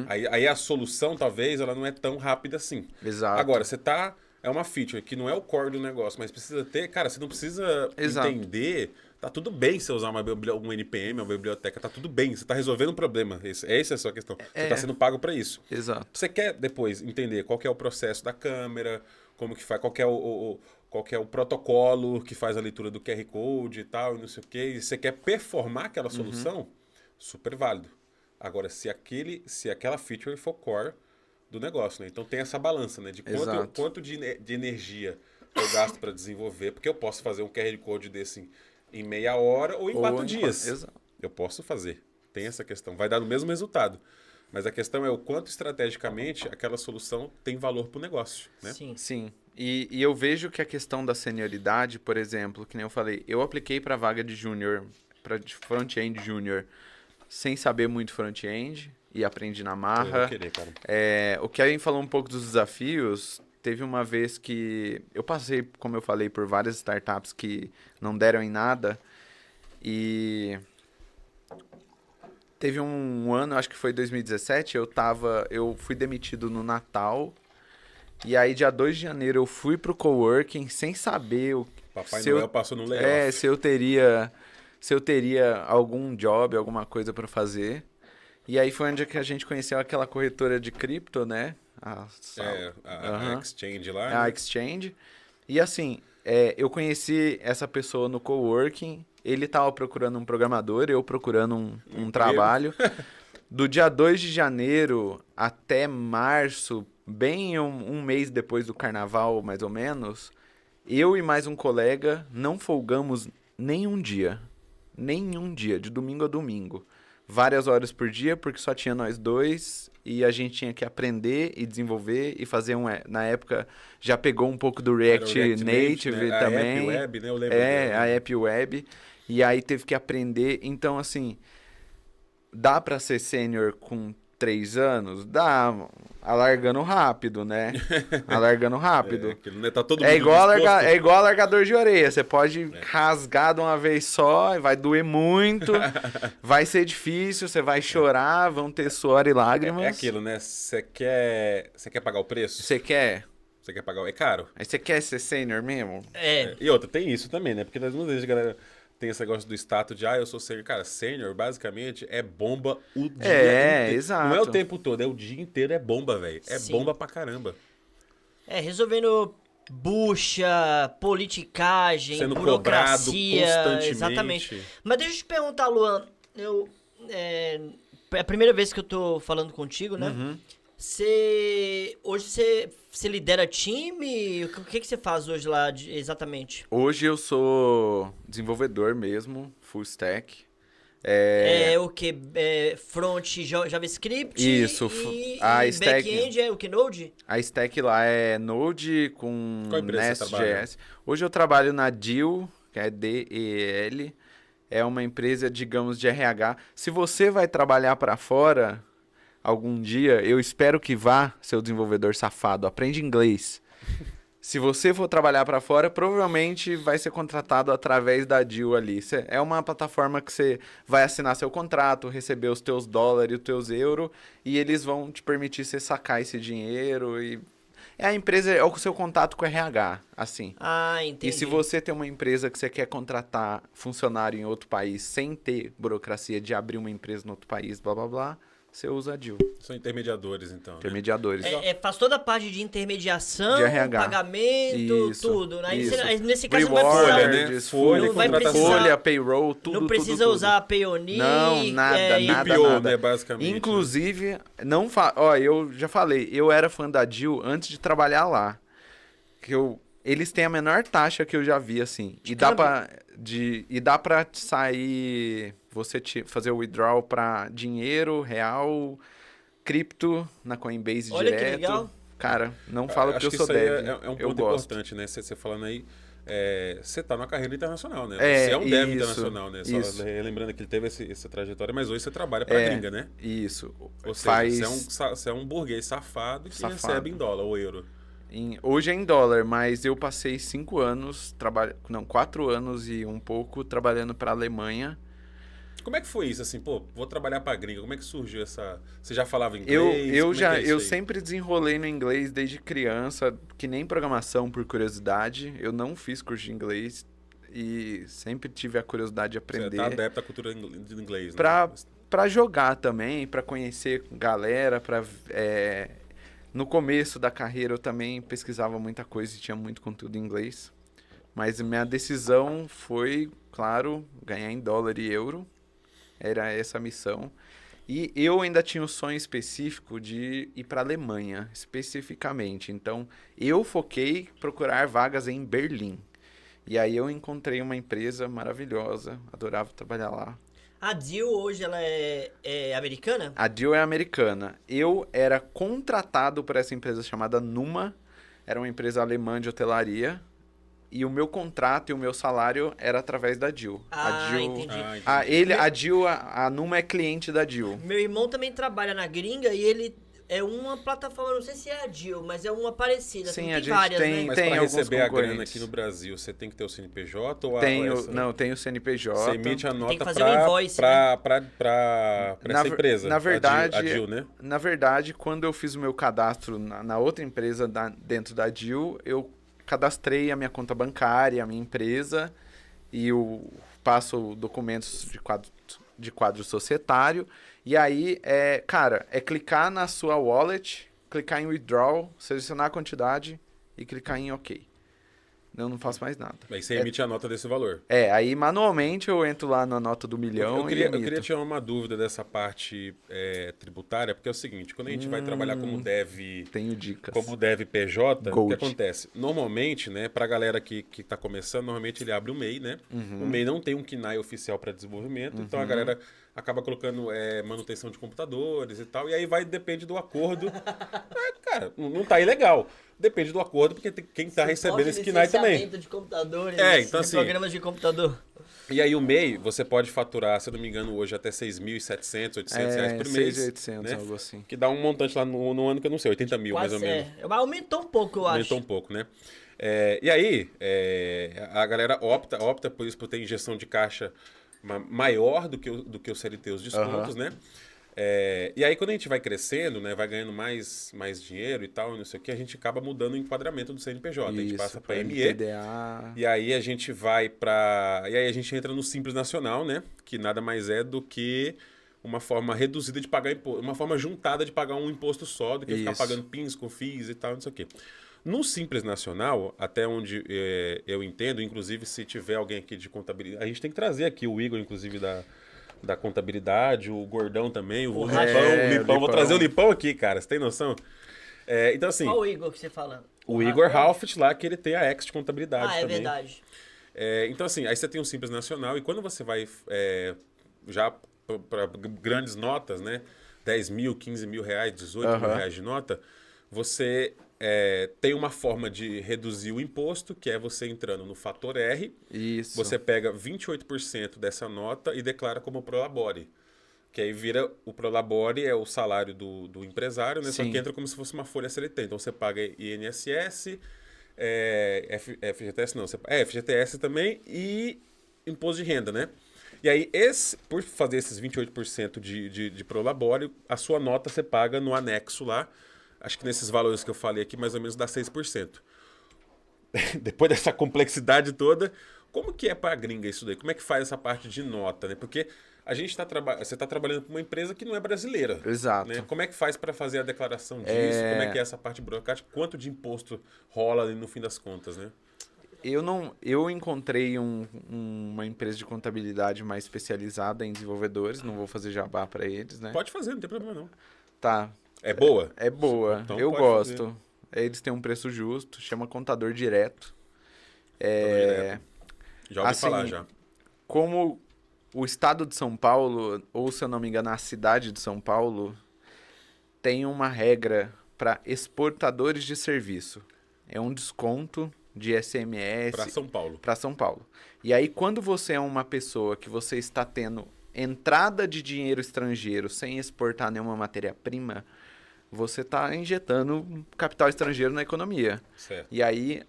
Aí a solução, talvez, ela não é tão rápida assim. exato. Agora, é uma feature que não é o core do negócio, mas precisa ter, cara, você não precisa Exato. entender, tá tudo bem você usar um NPM, uma biblioteca, tá tudo bem, você tá resolvendo um problema, essa é a sua questão, você tá sendo pago para isso. Exato. Você quer depois entender qual que é o processo da câmera, como que faz, qual que é o protocolo que faz a leitura do QR Code e tal, e não sei o quê, e você quer performar aquela solução, super válido. Agora, se aquela feature for core do negócio, né? Então tem essa balança, né? De Exato. quanto de energia eu gasto para desenvolver, porque eu posso fazer um QR Code desse em meia hora ou em 4 dias. Exato. Eu posso fazer. Tem essa questão. Vai dar o mesmo resultado. Mas a questão é o quanto estrategicamente aquela solução tem valor para o negócio, né? Sim. Sim. E eu vejo que a questão da senioridade, por exemplo, que nem eu falei, eu apliquei para vaga de júnior, para front-end júnior, sem saber muito front-end e aprendi na Eu marra. vou querer, cara. O Kevin falou um pouco dos desafios. Teve uma vez que eu passei, como eu falei, por várias startups que não deram em nada. E teve um ano, acho que foi 2017, eu fui demitido no Natal. E aí, dia 2 de janeiro, eu fui pro coworking sem saber Papai se Noel eu, passou no layoff. se eu teria algum job, alguma coisa para fazer. E aí foi onde que a gente conheceu aquela corretora de cripto, né? A Exchange lá. A né? Exchange. E assim, eu conheci essa pessoa no coworking. Ele tava procurando um programador, eu procurando um trabalho. Do dia 2 de janeiro até março, bem um mês depois do carnaval, mais ou menos, eu e mais um colega não folgamos nenhum dia. Nenhum dia, de domingo a domingo. Várias horas por dia, porque só tinha nós dois e a gente tinha que aprender e desenvolver e fazer na época, já pegou um pouco do Era o React Native né? também. A App Web, né? Eu lembro É, dela. a App Web. E aí teve que aprender. Então, assim, dá pra ser sênior com 3 anos? Dá, alargando rápido, né? Alargando rápido. Aquilo, né? Tá todo mundo É igual, disposto. é igual alargador de orelha. Você pode rasgar de uma vez só, vai doer muito, vai ser difícil, você vai chorar, vão ter suor e lágrimas. É aquilo, né? Você quer pagar o preço? Você quer? Você quer pagar? É caro. Aí você quer ser sênior mesmo? E outra, tem isso também, né? Porque muitas vezes a galera tem esse negócio do status de, eu sou sênior. Cara, sênior basicamente é bomba o dia inteiro. Exato. Não é o tempo todo, é o dia inteiro, é bomba, velho. É Sim. bomba pra caramba. Resolvendo bucha, politicagem, Sendo burocracia. cobrado constantemente. Exatamente. Mas deixa eu te perguntar, Luan. É a primeira vez que eu tô falando contigo, né? Hoje você lidera time? O que você faz hoje lá exatamente? Hoje eu sou desenvolvedor mesmo, full stack. O que? Front JavaScript Isso, e stack. back-end é o que? Node? A stack lá é Node com Qual empresa você trabalha? Nest.js. Hoje eu trabalho na DEL, que é DEL. É uma empresa, digamos, de RH. Se você vai trabalhar para fora algum dia, eu espero que vá, seu desenvolvedor safado, aprende inglês. Se você for trabalhar para fora, provavelmente vai ser contratado através da DEL ali. É uma plataforma que você vai assinar seu contrato, receber os teus dólares e os teus euros, e eles vão te permitir você sacar esse dinheiro. E É a empresa, é o seu contato com o RH, assim. Ah, entendi. E se você tem uma empresa que você quer contratar funcionário em outro país sem ter burocracia de abrir uma empresa em outro país, blá blá blá, você usa a DIL. São intermediadores, então. Né? Intermediadores. Faz toda a parte de intermediação, De RH. pagamento, Isso, tudo. Aí isso. você- nesse caso Folha, não vai precisar. né? Folha, Não vai contratação. precisar- Folha, payroll, tudo, não precisa tudo. usar a Payoneer. Não, nada, e- nada, BPO, nada. né, basicamente. Inclusive, ó, eu já falei, eu era fã da DIL antes de trabalhar lá. Eles têm a menor taxa que eu já vi, assim. E dá pra sair, fazer o withdrawal pra dinheiro, real, cripto, na Coinbase Olha que direto. legal. Cara, não fala porque Acho eu que sou isso aí dev. é um eu ponto gosto. importante, né? Você falando aí, você tá numa carreira internacional, né? É, Você é um dev isso, internacional, né? Só isso. lembrando que ele teve essa trajetória, mas hoje você trabalha pra gringa, né? Isso. Ou seja, você é um burguês safado que Safado. recebe em dólar ou euro. Hoje é em dólar, mas eu passei 4 anos e um pouco trabalhando para a Alemanha. Como é que foi isso? Assim, pô, vou trabalhar pra gringa. Como é que surgiu essa... Você já falava inglês? Eu Como é que é isso eu aí? sempre desenrolei no inglês desde criança, que nem programação por curiosidade. Eu não fiz curso de inglês e sempre tive a curiosidade de Você aprender. tá adepto à cultura de inglês, né? Pra jogar também, pra conhecer galera, no começo da carreira eu também pesquisava muita coisa e tinha muito conteúdo em inglês. Mas minha decisão foi, claro, ganhar em dólar e euro. Era essa a missão. E eu ainda tinha um sonho específico de ir para a Alemanha, especificamente. Então, eu foquei em procurar vagas em Berlim. E aí eu encontrei uma empresa maravilhosa, adorava trabalhar lá. A DIL hoje ela é americana? A DIL é americana. Eu era contratado por essa empresa chamada Numa, era uma empresa alemã de hotelaria. E o meu contrato e o meu salário era através da DIL. Ah, a DIL, entendi. a Numa é cliente da DIL. Meu irmão também trabalha na gringa e ele é uma plataforma, não sei se é a DIL, mas é uma parecida. Sim, tem a gente várias, tem- né? Mas tem para alguns receber a grana concorrentes. aqui no Brasil, você tem que ter o CNPJ ou Não, tem o CNPJ. Você emite a nota que fazer um invoice, né? pra essa empresa. Na verdade, a DIL, né? na verdade, quando eu fiz o meu cadastro na outra empresa dentro da DIL, eu cadastrei a minha conta bancária, a minha empresa, e eu passo documentos de quadro societário. E aí, é clicar na sua wallet, clicar em withdraw, selecionar a quantidade e clicar em OK. Eu não faço mais nada. Aí você emite a nota desse valor. Aí manualmente eu entro lá na nota do milhão Eu queria e emito. tirar uma dúvida dessa parte tributária, porque é o seguinte, quando a gente vai trabalhar como dev... Tenho dicas. Como dev PJ, o que Gold. acontece? Normalmente, né, pra galera que tá começando, normalmente ele abre o MEI, né? O MEI não tem um KNAI oficial para desenvolvimento, então a galera acaba colocando manutenção de computadores e tal, e aí depende do acordo. Cara, não tá ilegal. Depende do acordo, porque quem tá recebendo esse KNAI também. Licenciamento de computadores, Então de assim... programas de computador. E aí o MEI, você pode faturar, se eu não me engano, hoje até 6.700, 800 reais por mês. 6.800, né? algo assim. Que dá um montante lá no ano que eu não sei, 80 mil mais ou menos. Mas aumentou um pouco, eu acho. Aumentou um pouco, né? E aí, a galera opta por isso, por ter injeção de caixa maior do que o CLT, os descontos, né? E aí, quando a gente vai crescendo, né, vai ganhando mais dinheiro e tal, não sei o que, a gente acaba mudando o enquadramento do CNPJ. A gente passa para ME. MTDA. E aí a gente vai para... E aí a gente entra no Simples Nacional, né? Que nada mais é do que uma forma reduzida de pagar imposto, uma forma juntada de pagar um imposto só do que ficar pagando PINs, COFINS e tal, não sei o quê. No Simples Nacional, até onde eu entendo, inclusive se tiver alguém aqui de contabilidade, a gente tem que trazer aqui o Igor, inclusive, da contabilidade, o Gordão também, o Lipão. Vou trazer o Lipão aqui, cara, você tem noção? Então, assim... Qual o Igor que você fala? O Igor Halfett lá, que ele tem a ex de contabilidade também. É verdade. Então, assim, aí você tem um Simples Nacional e quando você vai já para grandes notas, né? 10 mil, 15 mil reais, 18 mil reais de nota, você tem uma forma de reduzir o imposto, que é você entrando no fator R. Isso. Você pega 28% dessa nota e declara como prolabore. Que aí vira o prolabore, é o salário do empresário, né? Só que entra como se fosse uma folha CLT. Então você paga INSS, FGTS não, FGTS também e imposto de renda, né? E aí, por fazer esses 28% de prolabore, a sua nota você paga no anexo lá, acho que nesses valores que eu falei aqui, mais ou menos dá 6%. Depois dessa complexidade toda, como que é para a gringa isso daí? Como é que faz essa parte de nota, né? Porque a gente você está trabalhando com uma empresa que não é brasileira. Exato. Né? Como é que faz para fazer a declaração disso? Como é que é essa parte burocrática? Quanto de imposto rola ali no fim das contas, né? Eu encontrei uma empresa de contabilidade mais especializada em desenvolvedores, não vou fazer jabá para eles, né? Pode fazer, não tem problema não. Tá. É boa? É boa, Então eu pode gosto. fazer. Eles têm um preço justo, chama Contador Direto. Já ouvi assim, falar já. Como o estado de São Paulo, ou se eu não me engano, a cidade de São Paulo, tem uma regra para exportadores de serviço. É um desconto de SMS Para São Paulo. para São Paulo. E aí, quando você é uma pessoa que você está tendo entrada de dinheiro estrangeiro sem exportar nenhuma matéria-prima, você está injetando capital estrangeiro na economia. Certo. E aí,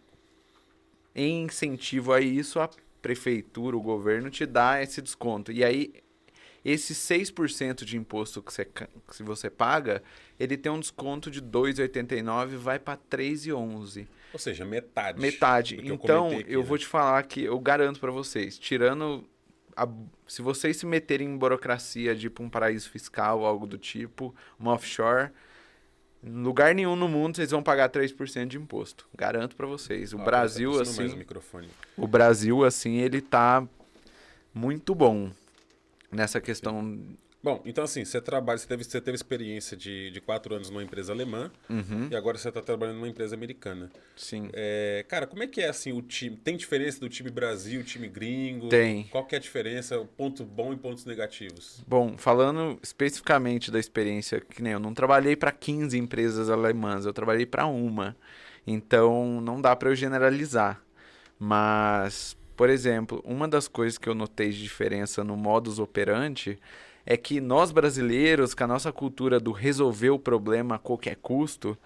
em incentivo a isso, a prefeitura, o governo te dá esse desconto. E aí, esse 6% de imposto que você paga, ele tem um desconto de R$ 2,89, vai para R$ 3,11. Ou seja, metade. Metade. do que Então, comentei aqui, eu né? vou te falar que eu garanto para vocês, se vocês se meterem em burocracia de ir pra um paraíso fiscal, algo do tipo, uma offshore, em lugar nenhum no mundo vocês vão pagar 3% de imposto. Garanto para vocês. O Brasil, aproxima mais o assim, microfone. ele tá muito bom nessa questão. Bom, então assim, você teve experiência de 4 anos numa empresa alemã e agora você está trabalhando numa empresa americana. Sim. Cara, como é que é assim o time? Tem diferença do time Brasil, time gringo? Tem. Qual que é a diferença, ponto bom e pontos negativos? Bom, falando especificamente da experiência, que nem eu não trabalhei para 15 empresas alemãs, eu trabalhei para uma. Então, não dá para eu generalizar. Mas, por exemplo, uma das coisas que eu notei de diferença no modus operandi é que nós brasileiros, com a nossa cultura do resolver o problema a qualquer custo,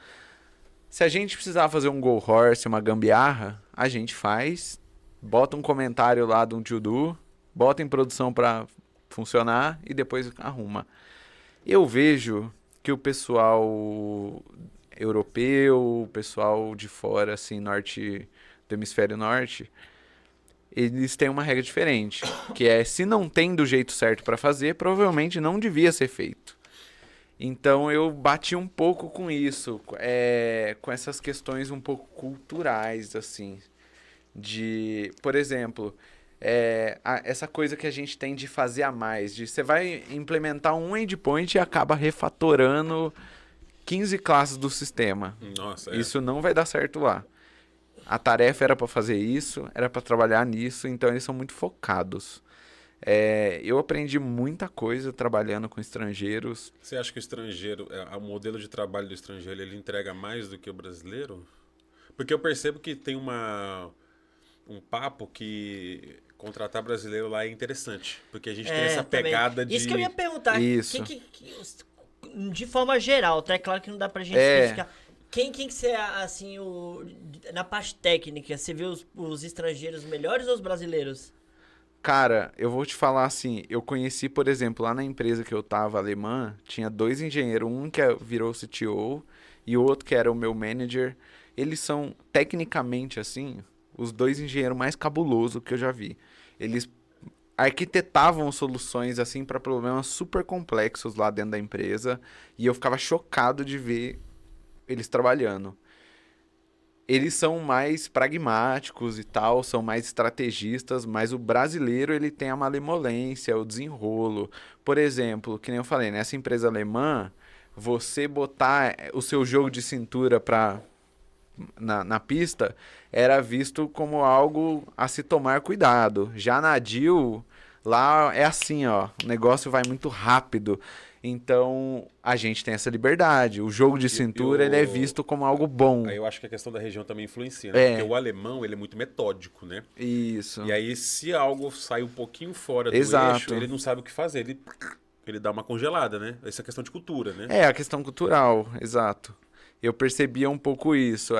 se a gente precisar fazer um go horse, uma gambiarra, a gente faz, bota um comentário lá de um to-do, bota em produção para funcionar e depois arruma. Eu vejo que o pessoal europeu, o pessoal de fora, assim, norte do hemisfério norte, eles têm uma regra diferente, que é, se não tem do jeito certo para fazer, provavelmente não devia ser feito. Então eu bati um pouco com isso, com essas questões um pouco culturais, assim, de, por exemplo, essa coisa que a gente tem de fazer a mais, de você vai implementar um endpoint e acaba refatorando 15 classes do sistema. Nossa, Isso não vai dar certo lá. A tarefa era para fazer isso, era para trabalhar nisso, então eles são muito focados. Eu aprendi muita coisa trabalhando com estrangeiros. Você acha que o estrangeiro, o modelo de trabalho do estrangeiro, ele entrega mais do que o brasileiro? Porque eu percebo que tem um papo que contratar brasileiro lá é interessante. Porque a gente tem essa também. pegada de... Isso que eu ia perguntar. Isso. De forma geral, tá? É claro que não dá pra gente especificar. Quem que você, assim, na parte técnica, você vê os estrangeiros melhores ou os brasileiros? Cara, eu vou te falar assim, eu conheci, por exemplo, lá na empresa que eu tava, alemã, tinha 2 engenheiros, um que virou CTO e o outro que era o meu manager. Eles são, tecnicamente, assim, os 2 engenheiros mais cabulosos que eu já vi. Eles arquitetavam soluções, assim, para problemas super complexos lá dentro da empresa e eu ficava chocado de ver eles trabalhando. Eles são mais pragmáticos e tal, são mais estrategistas, mas o brasileiro ele tem a malemolência, o desenrolo. Por exemplo, que nem eu falei, nessa empresa alemã, você botar o seu jogo de cintura na pista era visto como algo a se tomar cuidado. Já na Deal, lá é assim, ó, o negócio vai muito rápido. Então, a gente tem essa liberdade. O jogo de cintura, ele é visto como algo bom. Aí eu acho que a questão da região também influencia, né? É. Porque o alemão, ele é muito metódico, né? Isso. E aí, se algo sai um pouquinho fora do Exato. eixo, ele não sabe o que fazer. Ele dá uma congelada, né? Essa é questão de cultura, né? É, a questão cultural, exato. Eu percebia um pouco isso.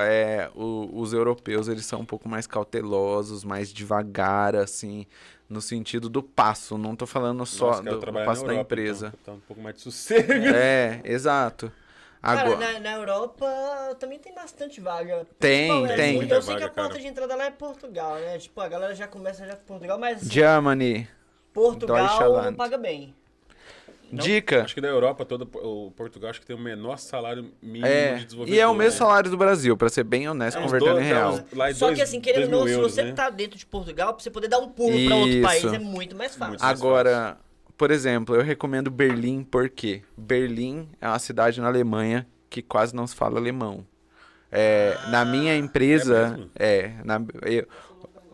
Os europeus, eles são um pouco mais cautelosos, mais devagar, assim, no sentido do passo. Não tô falando só Nossa, quero do trabalhar passo na da Europa, empresa. então, tá um pouco mais de sossego. Exato. Agora, Cara, na Europa também tem bastante vaga. Tem. Muita Eu sei que vaga, a porta cara. de entrada lá é Portugal, né? Tipo, a galera já começa já com Portugal, mas assim, Germany, Portugal Deutschland. paga bem. Não? dica. Acho que da Europa toda, o Portugal acho que tem o menor salário mínimo de desenvolvedor. E é o mesmo né? salário do Brasil, pra ser bem honesto, Uns convertendo em dois- dá real. uns- lá é Só dois- que assim, querendo ou 2 não, mil se euros, você né? tá dentro de Portugal, pra você poder dar um pulo pra outro Isso. país é muito mais fácil. Muito mais Agora, por exemplo, eu recomendo Berlim porque Berlim é uma cidade na Alemanha que quase não se fala alemão. Na minha empresa,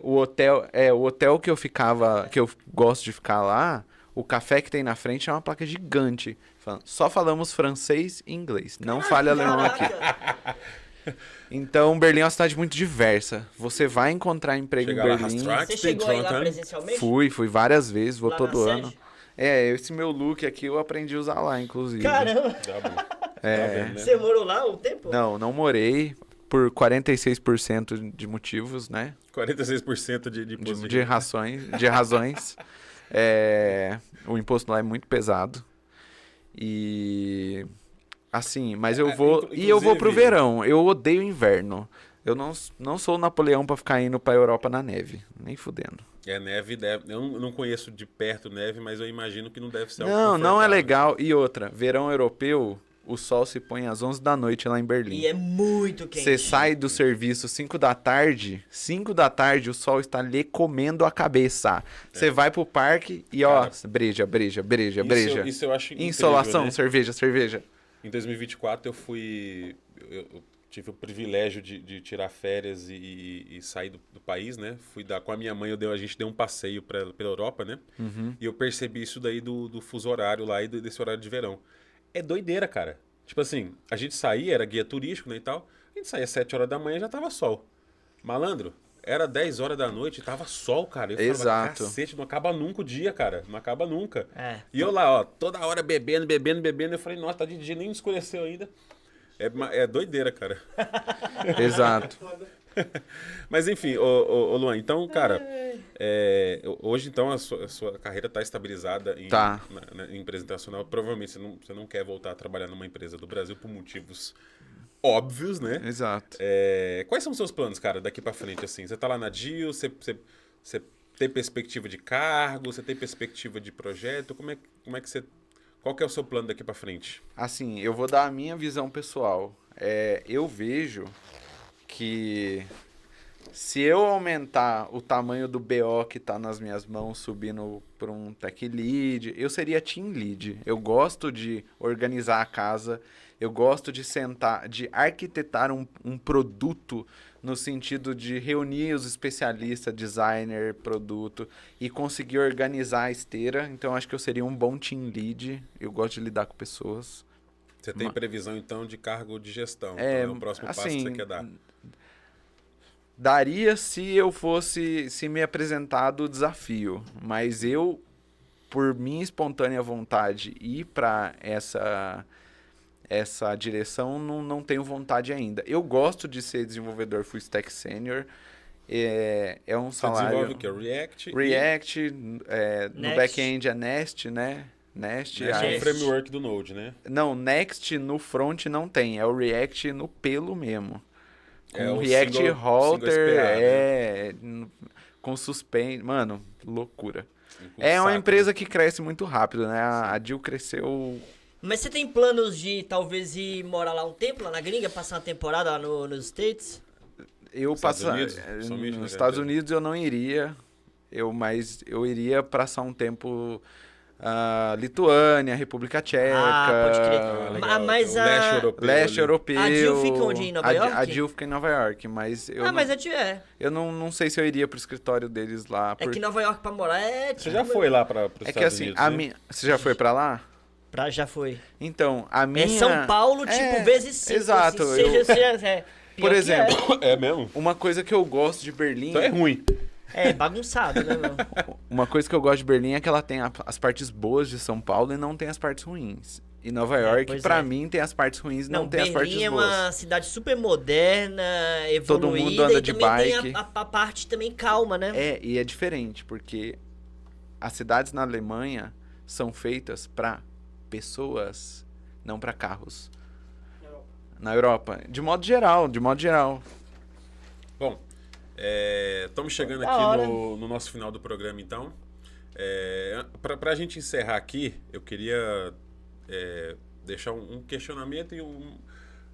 o hotel que eu ficava, que eu gosto de ficar lá, o café que tem na frente é uma placa gigante. Falando, só falamos francês e inglês. Não fale alemão aqui. Caraca. Então, Berlim é uma cidade muito diversa. Você vai encontrar emprego Chegar em lá, Berlim. Rastrax, Você chegou aí lá Trondheim. presencialmente? Fui várias vezes, vou Lá todo na ano. sede? Esse meu look aqui eu aprendi a usar lá, inclusive. Caramba, Tá bom. Tá vendo, né? você morou lá um tempo? Não morei por 46% de motivos, né? 46% de imposto De razões. O imposto lá é muito pesado. E assim, mas eu vou e eu vou pro inclusive- verão. Eu odeio inverno. Eu não sou o Napoleão pra ficar indo pra Europa na neve, nem fudendo. Neve eu não conheço de perto neve, mas eu imagino que não deve ser algo Não é confortável. legal. E outra, verão europeu, o sol se põe às 11 da noite lá em Berlim. E é muito quente. Você sai do serviço 5 da tarde o sol está lhe comendo a cabeça. Você vai pro parque e ó, breja. Isso eu acho incrível, Insolação, né? cerveja. Em 2024 eu tive o privilégio de tirar férias e sair do país, né? Com a minha mãe, a gente deu um passeio pela Europa, né? E eu percebi isso daí do fuso horário lá e desse horário de verão. É doideira, cara. Tipo assim, a gente saía, era guia turístico, né, e tal. A gente saía às 7 horas da manhã e já tava sol. Malandro, era 10 horas da noite e tava sol, cara. Eu falava, Exato. cacete, não acaba nunca o dia, cara. Não acaba nunca. É. E eu lá, ó, toda hora bebendo. Eu falei, nossa, tá de dia, nem escureceu ainda. É doideira, cara. Exato. Mas enfim, ô Luan, então, cara, hoje então a sua carreira tá estabilizada Tá. em empresa internacional. Provavelmente você não quer voltar a trabalhar numa empresa do Brasil por motivos óbvios, né? Exato. Quais são os seus planos, cara, daqui pra frente, assim? Você tá lá na DIL, você tem perspectiva de cargo, você tem perspectiva de projeto? Como é que você... Qual que é o seu plano daqui pra frente? Assim, eu vou dar a minha visão pessoal. Eu vejo que se eu aumentar o tamanho do BO que tá nas minhas mãos, subindo para um tech lead, eu seria team lead. Eu gosto de organizar a casa, eu gosto de sentar, de arquitetar um produto no sentido de reunir os especialistas, designer, produto, e conseguir organizar a esteira. Então, acho que eu seria um bom team lead. Eu gosto de lidar com pessoas. Você tem previsão, então, de cargo de gestão? Então, é o próximo passo assim, que você quer dar. Daria se me apresentado o desafio, mas eu, por minha espontânea vontade, ir para essa direção, não tenho vontade ainda. Eu gosto de ser desenvolvedor full stack senior. É um Você salário... desenvolve o quê? React? React, no Next. back-end é Nest, né? Nest Next é aí- o framework do Node, né? Não, Next no front não tem, é o React no pelo mesmo. Com É o React single Router, SPA, né? com suspense, mano, loucura. Com É uma saco, empresa que cresce muito rápido, né? A DIL cresceu... Mas você tem planos de talvez ir morar lá um tempo, lá na gringa, passar uma temporada lá nos States? Eu Estados passar Unidos? Somente, né, nos Estados cara? Unidos eu não iria, mas eu iria passar um tempo Lituânia, República Tcheca, pode crer. legal. Mas O leste europeu. leste ali. europeu. A DIL fica onde, em Nova York? A DIL fica em Nova York, mas eu mas é eu não sei se eu iria pro escritório deles lá. É que Nova York pra morar é... Você já foi lá para os É que Estados assim, Unidos, né? você já foi pra lá? Já foi. Então, a minha... É São Paulo, tipo, vezes 5. Exato. Pior Por que exemplo, É mesmo? uma coisa que eu gosto de Berlim... Então é ruim. É bagunçado, né, meu? Uma coisa que eu gosto de Berlim é que ela tem as partes boas de São Paulo e não tem as partes ruins. E Nova York, pois pra é. mim, tem as partes ruins e não, tem as Berlim partes é boas. uma cidade super moderna, evoluída. Todo mundo anda e de também tem bike. a parte também calma, né? E é diferente, porque as cidades na Alemanha são feitas pra pessoas, não pra carros. Na Europa. De modo geral, de modo geral. Bom, estamos chegando Da aqui hora. no nosso final do programa, então. Para a gente encerrar aqui, eu queria deixar um questionamento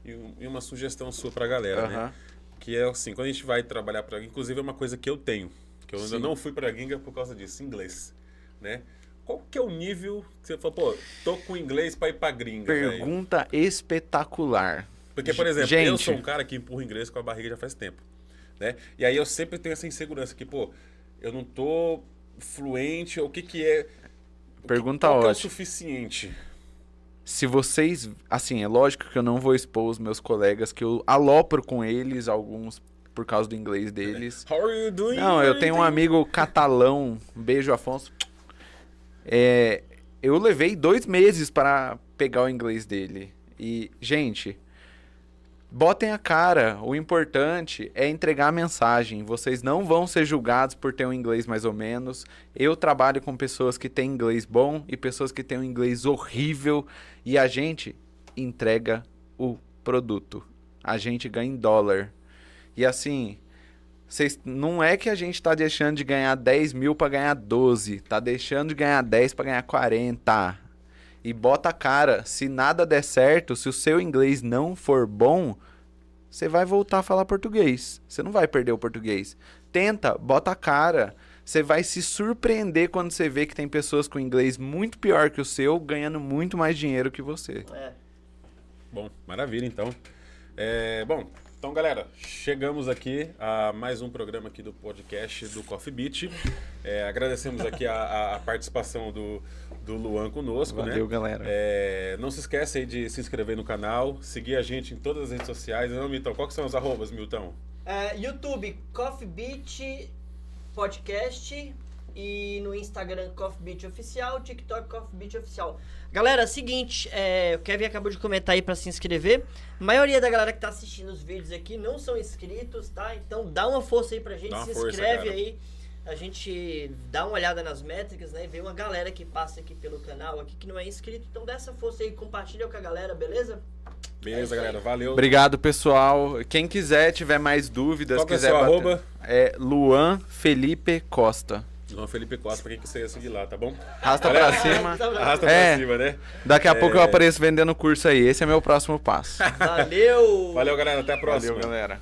e uma sugestão sua para a galera, né? Aham. Que é assim, quando a gente vai trabalhar para... Inclusive é uma coisa que eu tenho, que eu ainda Sim. não fui para a gringa por causa disso, inglês, né? Qual que é o nível que você falou, pô, tô com inglês para ir para gringa, velho? Pergunta espetacular. Porque, por exemplo, eu Gente. sou um cara que empurra inglês com a barriga já faz tempo, né? E aí eu sempre tenho essa insegurança que, pô, eu não tô fluente, ou o que é... Pergunta qual que é o ótima. suficiente? Se vocês... Assim, é lógico que eu não vou expor os meus colegas, que eu alopro com eles, alguns por causa do inglês deles. How are you doing? Não, eu tenho um amigo catalão, beijo, Afonso. Eu levei 2 meses para pegar o inglês dele. E, gente, botem a cara. O importante é entregar a mensagem. Vocês não vão ser julgados por ter um inglês mais ou menos. Eu trabalho com pessoas que têm inglês bom e pessoas que têm um inglês horrível. E a gente entrega o produto. A gente ganha em dólar. E assim... não é que a gente tá deixando de ganhar 10 mil pra ganhar 12. Tá deixando de ganhar 10 pra ganhar 40. E bota a cara. Se nada der certo, se o seu inglês não for bom, você vai voltar a falar português. Você não vai perder o português. Tenta, bota a cara. Você vai se surpreender quando você vê que tem pessoas com inglês muito pior que o seu, ganhando muito mais dinheiro que você. Bom, maravilha, então. Então, galera, chegamos aqui a mais um programa aqui do podcast do Coffee Beat. Agradecemos aqui a participação do Luan conosco, Valeu, né? galera. Não se esquece aí de se inscrever no canal, seguir a gente em todas as redes sociais. Não, Milton, qual que são os arrobas, Milton? YouTube, Coffee Beat Podcast, e no Instagram Coffee Beat Oficial, TikTok Coffee Beat Oficial. Galera, seguinte, o Kevin acabou de comentar aí pra se inscrever. A maioria da galera que tá assistindo os vídeos aqui não são inscritos, tá? Então dá uma força aí pra gente, Dá uma se força, inscreve cara. aí. A gente dá uma olhada nas métricas, né? E vê uma galera que passa aqui pelo canal aqui que não é inscrito. Então dá essa força aí, compartilha com a galera, beleza? Beleza, galera, valeu. Obrigado, pessoal. Quem quiser, tiver mais dúvidas, Qual que é quiser seu bater- arroba? É Luan Felipe Costa. João Felipe Costa, pra quem quiser seguir lá, tá bom? Arrasta Galera, pra cima. Arrasta É. pra cima, né? Daqui a pouco eu apareço vendendo curso aí. Esse é meu próximo passo. Valeu! Valeu, galera, até a próxima. Valeu, galera.